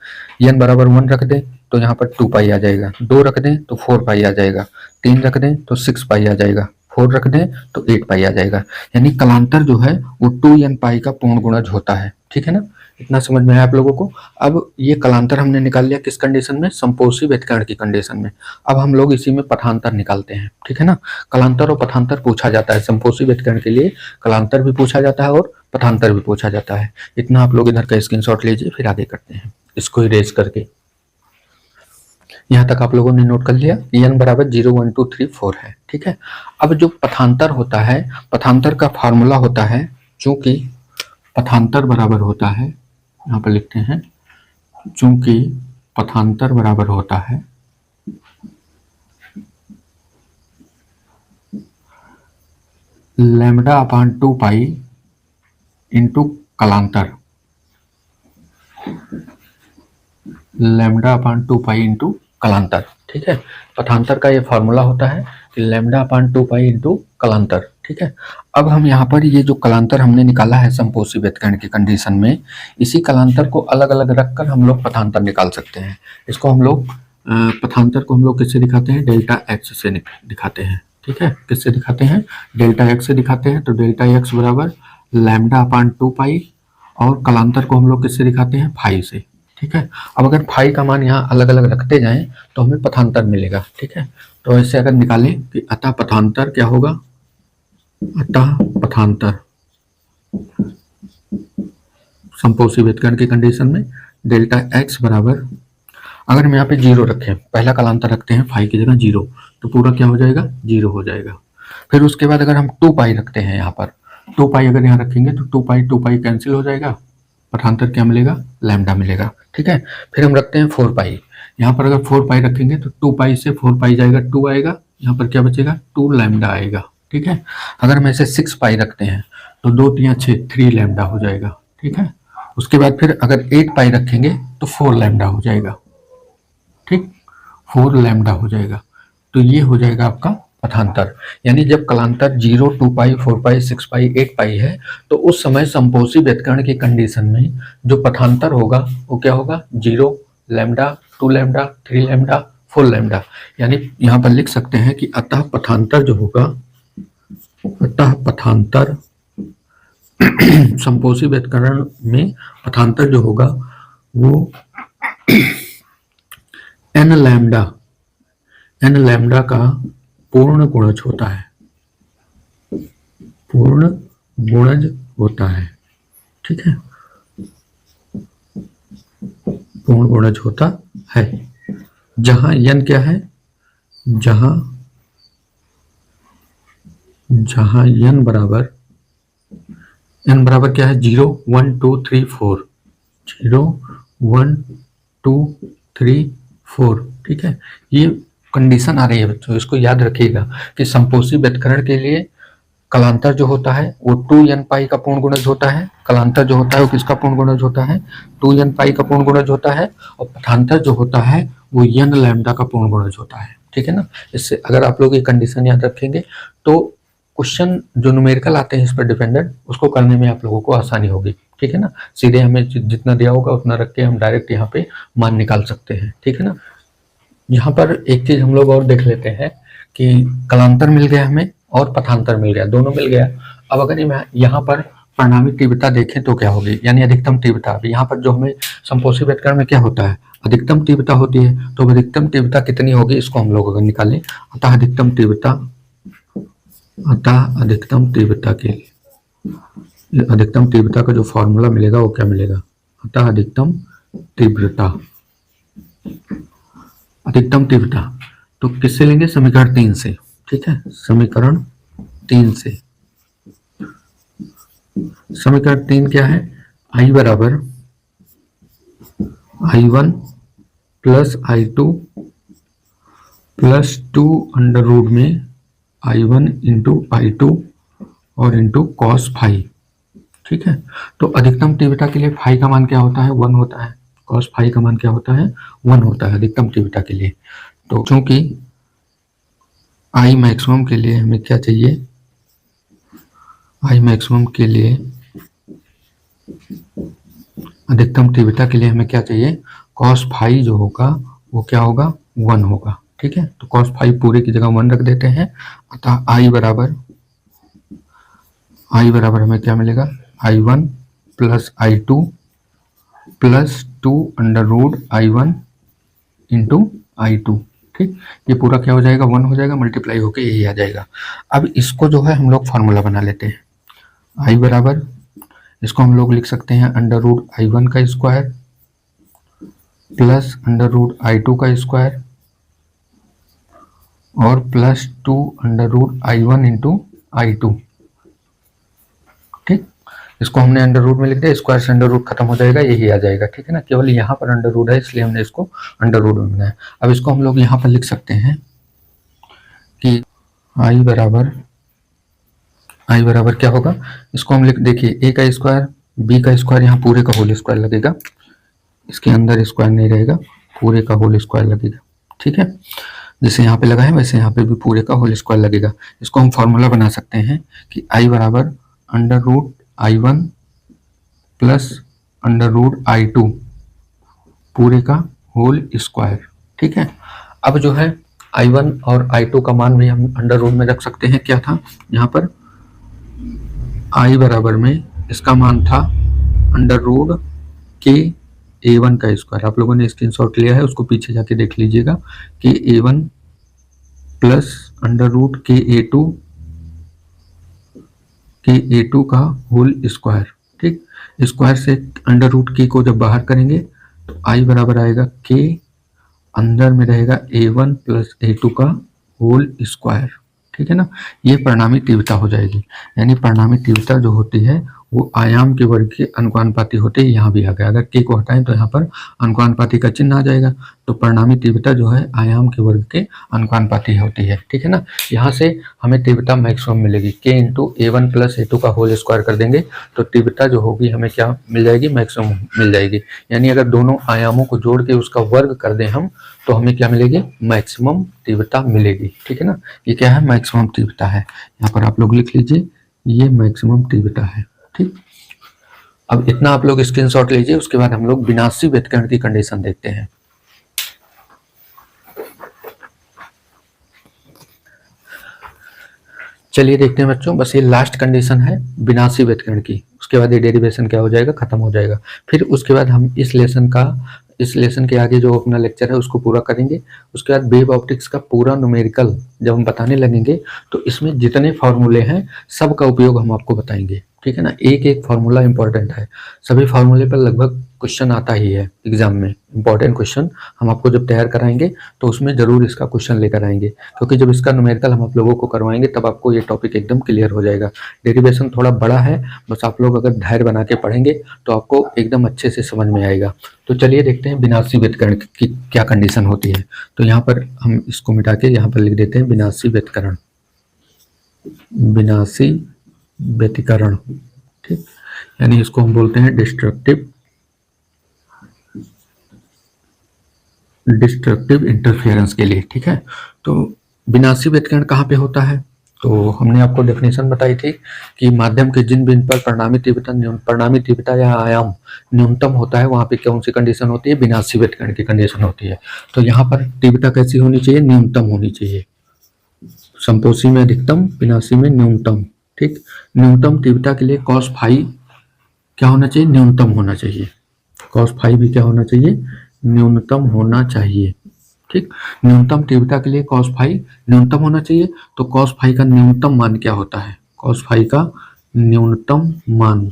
n बराबर 1 रख दें तो यहाँ पर 2 पाई आ जाएगा, 2 रख दें तो 4 पाई आ जाएगा, 3 रख दें तो 6 पाई आ जाएगा, 4 रख दें तो 8 पाई आ जाएगा। यानी कलांतर जो है वो 2n पाई का पूर्ण गुणज होता है, ठीक है ना। इतना समझ में आया आप लोगों को। अब ये कलांतर हमने निकाल लिया किस कंडीशन में, समपोषी व्यतिकरण की कंडीशन में। अब हम लोग इसी में पथांतर निकालते हैं, ठीक है ना। कलांतर और पथांतर पूछा जाता है, समपोषी व्यतिकरण के लिए कलांतर भी पूछा जाता है और पथांतर भी पूछा जाता है। इतना आप लोग इधर का स्क्रीनशॉट लीजिए, फिर आगे करते हैं इसको इरेज करके। यहाँ तक आप लोगों ने नोट कर लिया, n बराबर 0 1 2 3 4 है, ठीक है। अब जो पथांतर होता है, पथांतर का फार्मूला होता है, चूंकि पथांतर बराबर होता है, यहाँ पर लिखते हैं, चूंकि पथांतर बराबर होता है लैम्डा अपान 2 पाई इंटू कलांतर, लैम्डा अपान 2 पाई इंटू कलांतर। ठीक है, पथांतर का ये फॉर्मूला होता है कि लैम्डा अपान 2 पाई इंटू कलांतर। ठीक है, अब हम यहाँ पर ये जो कलांतर हमने निकाला है संपोषी व्यतिकरण की कंडीशन में, इसी कलांतर को अलग अलग रखकर हम लोग पथांतर निकाल सकते हैं। इसको हम लोग पथांतर को हम लोग किससे दिखाते हैं? डेल्टा एक्स से दिखाते हैं। ठीक है, किससे दिखाते हैं? डेल्टा एक्स से दिखाते हैं। तो डेल्टा एक्स बराबर लैम्डा अपान 2 पाई, और कलांतर को हम लोग किससे दिखाते हैं? फाई से। ठीक है, अब अगर फाई का मान यहाँ अलग अलग रखते जाएं तो हमें पथांतर मिलेगा। ठीक है, तो ऐसे अगर निकालें कि अतः पथांतर क्या होगा? अतः पथांतर संपोषी व्यतिकरण की कंडीशन में डेल्टा एक्स बराबर, अगर हम यहाँ पे जीरो रखें, पहला कलांतर रखते हैं फाई की जगह जीरो, तो पूरा क्या हो जाएगा? जीरो हो जाएगा। फिर उसके बाद अगर हम 2 पाई रखते हैं यहाँ पर, 2 पाई अगर यहाँ रखेंगे तो 2 पाई कैंसिल हो जाएगा, पथांतर क्या मिलेगा? लैम्डा मिलेगा। ठीक है, फिर हम रखते हैं 4 पाई, यहाँ पर अगर 4 पाई रखेंगे तो 2 पाई से 4 पाई जाएगा, 2 आएगा, यहाँ पर क्या बचेगा? 2 लैम्डा आएगा। ठीक है, अगर हम ऐसे 6 पाई रखते हैं तो 2 3 6 3 लैम्डा हो जाएगा। ठीक है, उसके बाद फिर अगर 8 पाई रखेंगे तो 4 लैम्डा हो जाएगा। ठीक, 4 लैम्डा हो जाएगा। तो ये हो जाएगा आपका पथांतर। यानी जब कलांतर 0, 2 पाई, 4 पाई, 6 पाई, 8 पाई है तो उस समय संपोषी व्यतिकरण की कंडीशन में जो पथांतर होगा वो क्या होगा? 0 लैम्डा, 2 लैम्डा, 3 लैम्डा, 4 लैम्डा। यानी यहाँ पर लिख सकते हैं कि अतः पथांतर जो होगा, अतः पथांतर संपोषी व्यतिकरण में पथांतर जो होगा वो n लैम्डा का पूर्ण गुणज होता है, पूर्ण गुणज होता है। ठीक है, पूर्ण गुणज होता है, जहां n क्या है? जहां n बराबर क्या है? 0 1 2 3 4, 0 1 2 3 4। ठीक है, ये कंडीशन आ रही है बच्चों, इसको याद रखिएगा कि संपोषी व्यतिकरण के लिए कलांतर जो होता है वो 2n पाई का पूर्ण गुणज होता है। कलांतर जो होता है वो किसका पूर्ण गुणज होता है? 2n पाई का पूर्ण गुणज होता है। और पथांतर जो होता है वो n लैम्डा का पूर्ण गुणज होता है। ठीक है ना, इससे अगर आप लोग ये कंडीशन याद रखेंगे तो क्वेश्चन जो न्यूमेरिकल आते हैं इस पर डिपेंडेंट, उसको करने में आप लोगों को आसानी होगी। ठीक है ना, सीधे हमें जितना दिया होगा उतना रख के हम डायरेक्ट यहाँ पे मान निकाल सकते हैं। ठीक है ना, यहाँ पर एक चीज हम लोग और देख लेते हैं कि कलांतर मिल गया हमें और पथांतर मिल गया, दोनों मिल गया। अब अगर यहाँ पर परिणामी तीव्रता देखें तो क्या होगी? यानी अधिकतम तीव्रता। अभी यहाँ पर जो हमें संपोषी व्यतिकरण में क्या होता है? अधिकतम तीव्रता होती है। तो अधिकतम तीव्रता कितनी होगी इसको हम लोग अगर निकालें, अतः अधिकतम तीव्रता, अतः अधिकतम तीव्रता के लिए अधिकतम तीव्रता का जो फॉर्मूला मिलेगा वो क्या मिलेगा? अतः अधिकतम तीव्रता, अधिकतम तीव्रता तो किससे लेंगे? समीकरण 3 से। ठीक है, समीकरण 3 से। समीकरण 3 क्या है? I बराबर I1 plus I2 plus 2 under root में I1 इंटू I2 और इंटू कॉस फाई। ठीक है, तो अधिकतम तीव्रता के लिए फाई का मान क्या होता है? 1 होता है। कॉस फाई का मान क्या होता है? 1 होता है अधिकतम तीव्रता के लिए। तो क्योंकि आई मैक्सिमम के लिए हमें क्या चाहिए? आई मैक्सिमम के लिए अधिकतम तीव्रता के लिए हमें क्या चाहिए? कॉस फाई जो होगा वो क्या होगा? 1 होगा। ठीक है, तो कॉस फाई पूरे की जगह 1 रख देते हैं। अतः आई बराबर हमें क्या मिलेगा? I1 plus I2 plus 2 under root I1 into I2। ठीक, ये पूरा क्या हो जाएगा? 1 हो जाएगा, मल्टीप्लाई होके यही आ जाएगा। अब इसको जो है हम लोग फार्मूला बना लेते हैं। I बराबर, इसको हम लोग लिख सकते हैं अंडर रूट I1 का square plus under root I2 का स्क्वायर और plus 2 under root I1 into I2। ठीक, इसको हमने अंडर रूट में लिख दिया, स्क्वायर से अंडर रूट खत्म हो जाएगा, यही आ जाएगा, ठीक है ना। केवल यहाँ पर अंडर रूट है इसलिए हमने इसको अंडर रूट में बनाया। अब इसको हम लोग यहाँ पर लिख सकते हैं कि आई बराबर क्या होगा, इसको हम लिख, देखिए ए का स्क्वायर बी का स्क्वायर, यहाँ पूरे का होल स्क्वायर लगेगा, इसके अंदर स्क्वायर नहीं रहेगा, पूरे का होल स्क्वायर लगेगा, ठीक है। जैसे यहाँ पे लगा है वैसे यहाँ पे भी पूरे का होल स्क्वायर लगेगा। इसको हम फॉर्मूला बना सकते हैं कि आई बराबर under root I1 plus under root I2 पूरे का होल स्क्वायर, ठीक है। अब जो है I1 और I2 का मान भी हम अंडर रूट में रख सकते हैं। क्या था यहाँ पर, I बराबर में इसका मान था अंडर रूट के A1 का स्क्वायर, आप लोगों ने स्क्रीनशॉट लिया है उसको पीछे जाके देख लीजिएगा, कि A1 प्लस अंडर रूट के A2 का होल स्क्वायर, ठीक। स्क्वायर से अंडर रूट के को जब बाहर करेंगे तो आई बराबर आएगा के, अंदर में रहेगा A1 प्लस A2 का होल स्क्वायर, ठीक है ना। ये परिणामी तीव्रता हो जाएगी, यानी परिणामी तीव्रता जो होती है वो आयाम के वर्ग के अनुपाती होते हैं। यहाँ भी आ गया, अगर के को हटाएं तो यहाँ पर अनुपाती का चिन्ह आ जाएगा, तो परिणामी तीव्रता जो है आयाम के वर्ग के अनुपाती होती है, ठीक है ना। यहाँ से हमें तीव्रता मैक्सिमम मिलेगी, के इंटू A1 प्लस A2 का होल स्क्वायर कर देंगे तो तीव्रता जो होगी हमें क्या मिल जाएगी, मैक्सिमम मिल जाएगी। यानी अगर दोनों आयामों को जोड़ के उसका वर्ग कर दें हम तो हमें क्या मिलेगी, मैक्सिमम तीव्रता मिलेगी, ठीक है ना। ये क्या है, मैक्सिमम तीव्रता है, यहाँ पर आप लोग लिख लीजिए ये मैक्सिमम तीव्रता है, ठीक। अब इतना आप लोग स्क्रीनशॉट लीजिए, उसके बाद हम लोग विनाशी व्यतिकरण की कंडीशन देखते हैं। चलिए देखते हैं बच्चों, बस ये लास्ट कंडीशन है विनाशी व्यतिकरण की, उसके बाद ये डेरिवेशन क्या हो जाएगा, खत्म हो जाएगा। फिर उसके बाद हम इस लेसन के आगे जो अपना लेक्चर है उसको पूरा करेंगे। उसके बाद वेव ऑप्टिक्स का पूरा न्यूमेरिकल जब हम बताने लगेंगे तो इसमें जितने फार्मूले हैं सब का उपयोग हम आपको बताएंगे, ठीक है ना। एक एक फार्मूला इंपॉर्टेंट है, सभी फार्मूले पर लगभग क्वेश्चन आता ही है एग्जाम में, इंपॉर्टेंट क्वेश्चन हम आपको जब तैयार कराएंगे तो उसमें जरूर इसका क्वेश्चन लेकर आएंगे, क्योंकि जब इसका न्यूमेरिकल हम आप लोगों को करवाएंगे तब आपको ये टॉपिक एकदम क्लियर हो जाएगा। डेरिवेशन थोड़ा बड़ा है, बस आप लोग अगर धैर्य बना के पढ़ेंगे तो आपको एकदम अच्छे से समझ में आएगा। तो चलिए देखते हैं विनाशी व्यतिकरण की क्या कंडीशन होती है। तो यहाँ पर हम इसको मिटा के यहाँ पर लिख देते हैं विनाशी व्यतिकरण, विनाशी व्यतिकरण, ठीक। यानी इसको हम बोलते हैं डिस्ट्रक्टिव इंटरफेरेंस के लिए, ठीक है। तो विनाशी व्यतिकरण कहाँ पे होता है, तो हमने आपको डेफिनेशन बताई थी कि माध्यम के जिन बिंदु पर परिणामी तीव्रता या आयाम न्यूनतम होता है वहां पे कौन सी कंडीशन होती है, विनाशी व्यतिकरण की कंडीशन होती है। तो यहाँ पर तीव्रता कैसी होनी चाहिए, न्यूनतम होनी चाहिए, संपोषी में अधिकतम, विनाशी में न्यूनतम, ठीक। न्यूनतम तीव्रता के लिए कॉस फाई क्या होना चाहिए, न्यूनतम होना चाहिए, कॉस फाई भी क्या होना चाहिए, न्यूनतम होना चाहिए, ठीक। न्यूनतम तीव्रता के लिए कॉस फाई न्यूनतम होना चाहिए। तो कॉस फाई का न्यूनतम मान क्या होता है, कॉस फाई का न्यूनतम मान,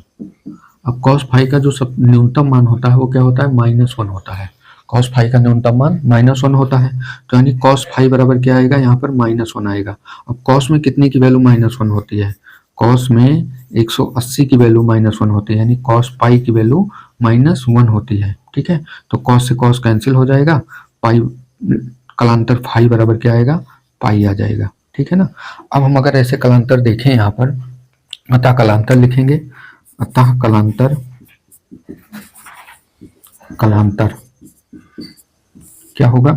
अब कॉस फाई का जो सब न्यूनतम मान होता है वो क्या होता है, -1 होता है। कॉस फाई का न्यूनतम मान -1 होता है, तो यानी कॉस फाई बराबर क्या आएगा, यहाँ पर -1 आएगा। अब कॉस में कितने की वैल्यू -1 होती है, कॉस में 180 की वैल्यू -1 होती है, यानी कॉस पाई की वैल्यू -1 होती है, ठीक है। तो कॉस से कॉस कैंसिल हो जाएगा, पाई कलांतर फाई बराबर क्या आएगा, पाई आ जाएगा, ठीक है ना। अब हम अगर ऐसे कलांतर देखें यहाँ पर, अतः कलांतर लिखेंगे, अतः कलांतर क्या होगा,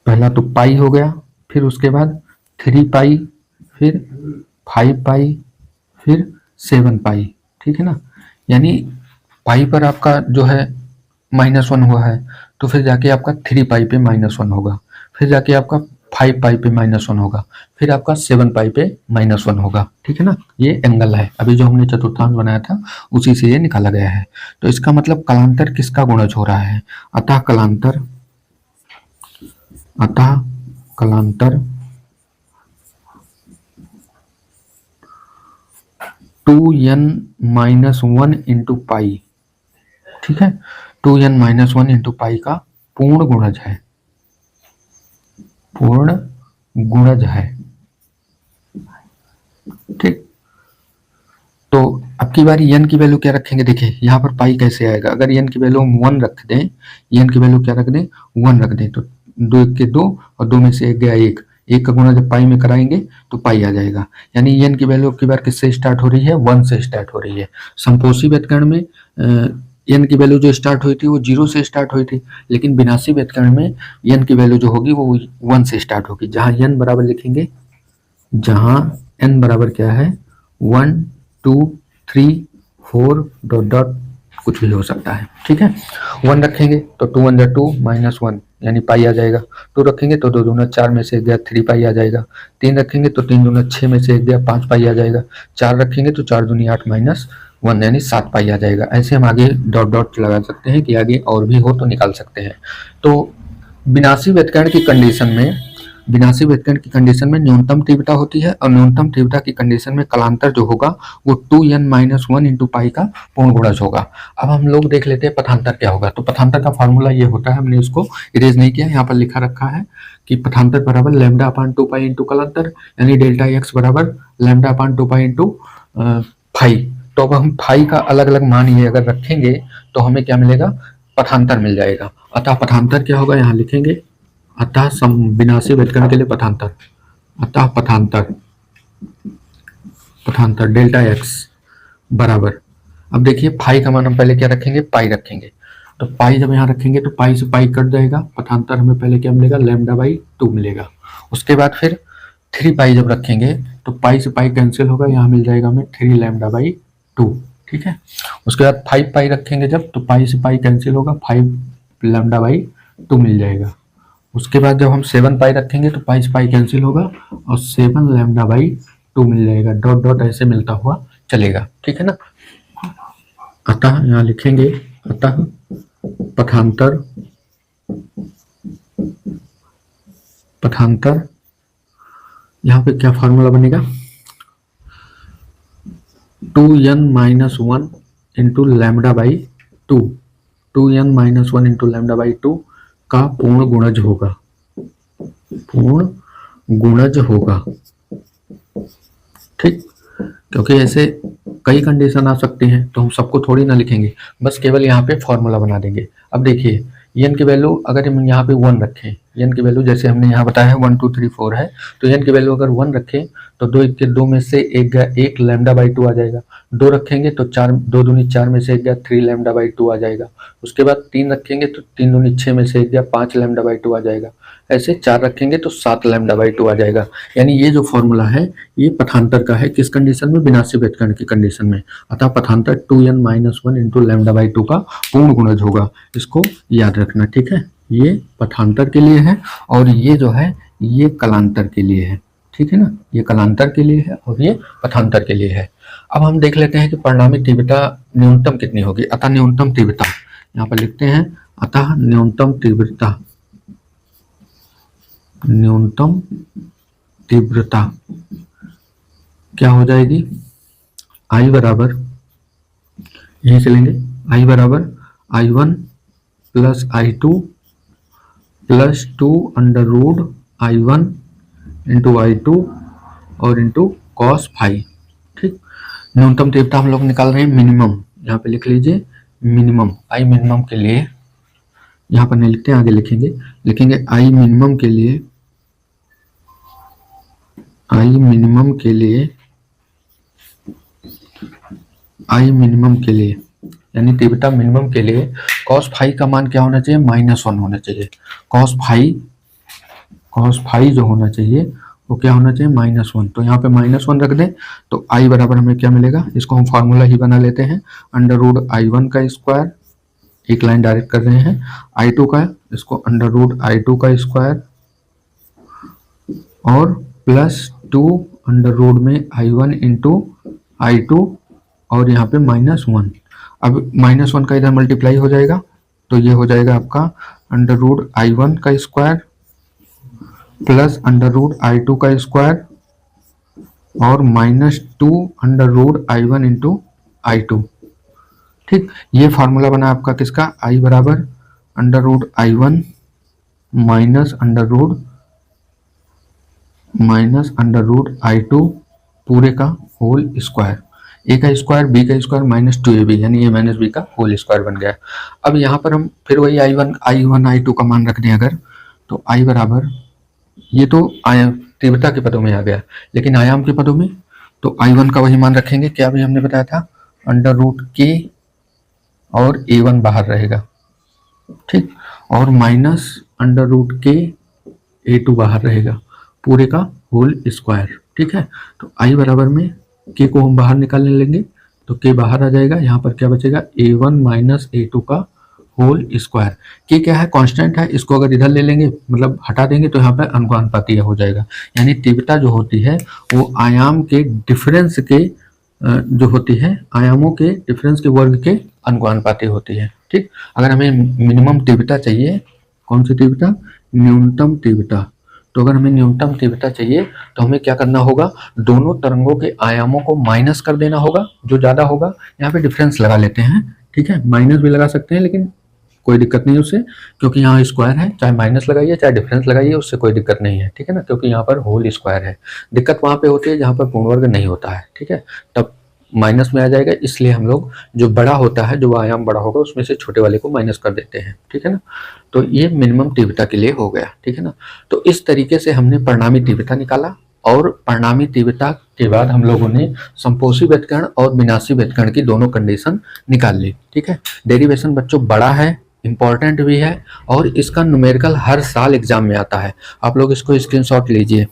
पहला तो पाई हो गया, फिर उसके बाद 3 पाई, फिर 5 पाई, फिर 7 पाई, ठीक है ना। यानी पाई पर आपका जो है -1 हुआ है, तो फिर जाके आपका 3 पाई पे -1 होगा, फिर जाके आपका 5 पाई पे -1 होगा, फिर आपका 7 पाई पे -1 होगा, ठीक है ना। ये एंगल है, अभी जो हमने चतुर्थांश बनाया था उसी से ये निकाला गया है। तो इसका मतलब कलांतर किसका गुणज हो रहा है, अतः कलांतर 2n-1 इंटू पाई, ठीक है। 2n-1 इंटू पाई का पूर्ण गुणज है, ठीक। तो अब की बारी n की वैल्यू क्या रखेंगे, देखिए यहाँ पर पाई कैसे आएगा, अगर n की वैल्यू हम 1 रख दें, n की वैल्यू क्या रख दें, 1 रख दें, तो 2 1 के 2 और 2 में से 1 गया 1, 1 का गुणा जब पाई में कराएंगे तो पाई आ जाएगा। यानी n की वैल्यू अब की बार किससे स्टार्ट हो रही है, 1 से स्टार्ट हो रही है। समपोषी व्यतकरण में n की वैल्यू जो स्टार्ट हुई थी वो 0 से स्टार्ट हुई थी, लेकिन विनाशी व्यतकरण में n की वैल्यू जो होगी वो 1 से स्टार्ट होगी। जहाँ n बराबर लिखेंगे, जहाँ n बराबर क्या है, 1 2 3 4 डॉट डॉट कुछ भी हो सकता है, ठीक है। 1 रखेंगे तो 2 1 2 -1 यानी पाई आ जाएगा। 2 रखेंगे तो 2 दूना 4 में से 1 गया 3 पाई आ जाएगा। 3 रखेंगे तो 3 दूना 6 में से 1 गया 5 पाई आ जाएगा। 4 रखेंगे तो 4 दूनी 8 -1 यानी 7 पाई आ जाएगा। ऐसे हम आगे डॉट डॉट लगा सकते हैं कि आगे और भी हो तो निकाल सकते हैं। तो विनाशी व्यतकरण की कंडीशन में, विनाशी व्यतकरण की कंडीशन में न्यूनतम तीव्रता होती है और न्यूनतम तीव्रता की कंडीशन में कलांतर जो होगा वो 2n-1 इंटू पाई का पूर्ण गुणज होगा। अब हम लोग देख लेते हैं पथांतर क्या होगा। तो पथांतर का फॉर्मूला ये होता है, हमने इसको इरेज नहीं किया, यहाँ पर लिखा रखा है कि पथांतर बराबर लैम्डा अपान 2 पाई इंटू कलांतर, यानी डेल्टा एक्स बराबर लैम्डा अपान 2 पाई इंटू फाई। तो अब हम फाई का अलग अलग मान ये अगर रखेंगे तो हमें क्या मिलेगा, पथांतर मिल जाएगा। अतः पथांतर क्या होगा, यहाँ लिखेंगे, अतः विनाशी व्यतकरण के लिए पथांतर, अतः पथांतर डेल्टा एक्स बराबर, अब देखिए फाई का मान हम पहले क्या रखेंगे, पाई रखेंगे। तो पाई जब यहाँ रखेंगे तो पाई से पाई कट जाएगा, पथांतर हमें पहले क्या मिलेगा, लैम्डा बाई 2 मिलेगा। उसके बाद फिर 3 पाई जब रखेंगे तो पाई से पाई कैंसिल होगा, यहाँ मिल जाएगा हमें 3 लैम्डा बाई 2, ठीक है। उसके बाद 5 पाई रखेंगे जब, तो पाई से पाई कैंसिल होगा, 5 लैम्डा बाई 2 मिल जाएगा। उसके बाद जब हम 7 पाई रखेंगे तो पाई से पाई कैंसिल होगा और 7 लैम्डा बाई 2 मिल जाएगा। डॉट डॉट ऐसे मिलता हुआ चलेगा, ठीक है ना। अतः यहाँ लिखेंगे, अतः पथांतर, पथांतर यहाँ पे क्या फॉर्मूला बनेगा, 2n-1 into lambda by 2, 2n-1 into lambda by 2 का पूर्ण गुणज होगा, पूर्ण गुणज होगा, ठीक। क्योंकि ऐसे कई कंडीशन आ सकती हैं तो हम सबको थोड़ी ना लिखेंगे, बस केवल यहाँ पे फॉर्मूला बना देंगे। अब देखिए n की वैल्यू अगर हम यहाँ पे 1 रखें, n की वैल्यू जैसे हमने यहाँ बताया है 1 2 3 4 है, तो n की वैल्यू अगर 1 रखें तो 2 1 के 2 में से 1 गया 1 लैम्डा बाई 2 आ जाएगा। 2 रखेंगे तो 4 2 दूनी 4 में से 1 गया 3 लैम्डा बाई 2 आ जाएगा। उसके बाद 3 रखेंगे तो 3 दूनी 6 में से 1 गया 5 लैम्डा बाई 2 आ जाएगा। ऐसे 4 रखेंगे तो 7 लैम्डा बाई 2 आ जाएगा। यानी ये जो फॉर्मूला है ये पथांतर का है, किस कंडीशन में, विनाशी व्यतकरण की कंडीशन में। अतः पथांतर 2n-1 इंटू लैम्डा बाई 2 का पूर्ण गुणज होगा, इसको याद रखना, ठीक है। ये पथांतर के लिए है और ये जो है ये कलांतर के लिए है, ठीक है ना। ये कलांतर के लिए है और ये पथांतर के लिए है। अब हम देख लेते हैं कि परिणामी तीव्रता न्यूनतम कितनी होगी। अतः न्यूनतम तीव्रता यहाँ पर लिखते हैं, अतः न्यूनतम तीव्रता, न्यूनतम तीव्रता क्या हो जाएगी, I बराबर, यहीं से लेंगे, I बराबर I1 plus I2 plus 2 under root I1 into I2 और इंटू कॉस फाई, ठीक। न्यूनतम तीव्रता हम लोग निकाल रहे हैं मिनिमम, यहाँ पे लिख लीजिए मिनिमम, I मिनिमम के लिए, यहाँ पर नहीं लिखते आगे लिखेंगे, लिखेंगे I मिनिमम के लिए, I मिनिमम के लिए, I मिनिमम के लिए यानी तीव्रता मिनिमम के लिए कॉस फाई का मान क्या होना चाहिए, -1 होना चाहिए। कॉस फाई जो होना चाहिए वो क्या होना चाहिए, -1। तो यहाँ पे -1 रख दें तो I बराबर हमें क्या मिलेगा, इसको हम फार्मूला ही बना लेते हैं, अंडर रूट I1 का स्क्वायर, एक लाइन डायरेक्ट कर रहे हैं, I2 का, इसको अंडर रूट I2 का स्क्वायर और प्लस 2 अंडर रूट में I1 इंटू I2 और यहाँ पे -1। अब -1 का इधर मल्टीप्लाई हो जाएगा तो ये हो जाएगा आपका अंडर रूट I1 का square plus under root I2 का स्क्वायर और -2 under root I1 into I2, ठीक। ये फार्मूला बना आपका किसका, I बराबर under root I1 minus under root I2 पूरे का होल स्क्वायर। ए का स्क्वायर बी का स्क्वायर माइनस 2ab यानी ए माइनस बी का होल स्क्वायर बन गया। अब यहाँ पर हम फिर वही I1 I2 का मान रख दें अगर, तो I बराबर, ये तो आयाम तीव्रता के पदों में आ गया, लेकिन आयाम के पदों में तो I1 का वही मान रखेंगे, क्या भी हमने बताया था, अंडर रूट के और A1 बाहर रहेगा, ठीक, और माइनस अंडर रूट के A2 बाहर रहेगा, पूरे का होल स्क्वायर, ठीक है। तो I बराबर में के को हम बाहर निकालने लेंगे तो के बाहर आ जाएगा, यहाँ पर क्या बचेगा, A1 माइनस A2 का होल स्क्वायर। के क्या है, कांस्टेंट है, इसको अगर इधर ले लेंगे मतलब हटा देंगे तो यहाँ पर अनुपातीय हो जाएगा, यानी तीव्रता जो होती है वो आयाम के डिफरेंस के जो होती है, आयामों के डिफरेंस के वर्ग के अनुपातीय होती है, ठीक। अगर हमें मिनिमम तीव्रता चाहिए, कौन सी तीव्रता, न्यूनतम तीव्रता, तो अगर हमें न्यूनतम तीव्रता चाहिए तो हमें क्या करना होगा, दोनों तरंगों के आयामों को माइनस कर देना होगा, जो ज़्यादा होगा यहाँ पे डिफरेंस लगा लेते हैं, ठीक है, माइनस भी लगा सकते हैं लेकिन कोई दिक्कत नहीं उससे, क्योंकि यहाँ स्क्वायर है, चाहे माइनस लगाइए चाहे डिफरेंस लगाइए उससे कोई दिक्कत नहीं है, ठीक है ना, क्योंकि यहाँ पर होल स्क्वायर है। दिक्कत वहाँ पे होती है जहाँ पर पूर्ण वर्ग नहीं होता है, ठीक है, तब माइनस में आ जाएगा, इसलिए हम लोग जो बड़ा होता है, जो आयाम बड़ा होगा उसमें से छोटे वाले को माइनस कर देते हैं, ठीक है ना। तो ये मिनिमम तीव्रता के लिए हो गया, ठीक है ना। तो इस तरीके से हमने परिणामी तीव्रता निकाला, और परिणामी तीव्रता के बाद हम लोगों ने संपोषी व्यतिकरण और विनाशी व्यतिकरण की दोनों कंडीशन निकाल ली, ठीक है। डेरिवेशन बच्चों बड़ा है, इंपॉर्टेंट भी है, और इसका न्यूमेरिकल हर साल एग्जाम में आता है, आप लोग इसको स्क्रीनशॉट लीजिए।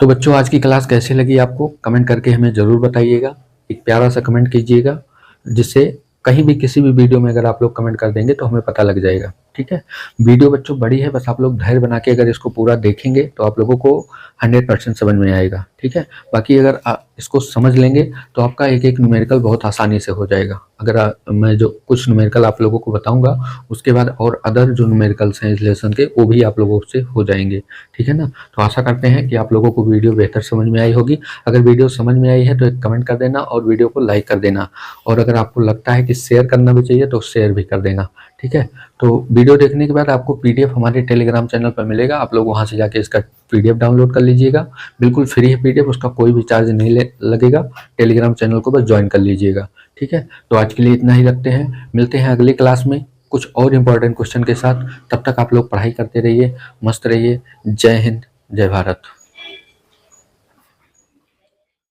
तो बच्चों आज की क्लास कैसी लगी आपको, कमेंट करके हमें ज़रूर बताइएगा, एक प्यारा सा कमेंट कीजिएगा, जिससे कहीं भी किसी भी वीडियो में अगर आप लोग कमेंट कर देंगे तो हमें पता लग जाएगा, ठीक है। वीडियो बच्चों बड़ी है, बस आप लोग धैर्य बना के अगर इसको पूरा देखेंगे तो आप लोगों को 100% समझ में आएगा, ठीक है। बाकी अगर आप इसको समझ लेंगे तो आपका एक एक न्यूमेरिकल बहुत आसानी से हो जाएगा। अगर मैं जो कुछ न्यूमेरिकल आप लोगों को बताऊंगा उसके बाद और अदर जो न्यूमेरिकल्स हैं इस लेसन के वो भी आप लोगों से हो जाएंगे, ठीक है ना। तो आशा करते हैं कि आप लोगों को वीडियो बेहतर समझ में आई होगी। अगर वीडियो समझ में आई है तो एक कमेंट कर देना और वीडियो को लाइक कर देना, और अगर आपको लगता है कि शेयर करना भी चाहिए तो शेयर भी कर देना, ठीक है। तो वीडियो देखने के बाद आपको पीडीएफ हमारे टेलीग्राम चैनल पर मिलेगा, आप लोग वहां से जाके इसका पीडीएफ डाउनलोड कर लीजिएगा, बिल्कुल फ्री है पीडीएफ, उसका कोई भी चार्ज नहीं लगेगा। टेलीग्राम चैनल को बस ज्वाइन कर लीजिएगा, ठीक है। तो आज के लिए इतना ही रखते हैं, मिलते हैं अगली क्लास में कुछ और इम्पोर्टेंट क्वेश्चन के साथ। तब तक आप लोग पढ़ाई करते रहिए, मस्त रहिए। जय हिंद, जय भारत।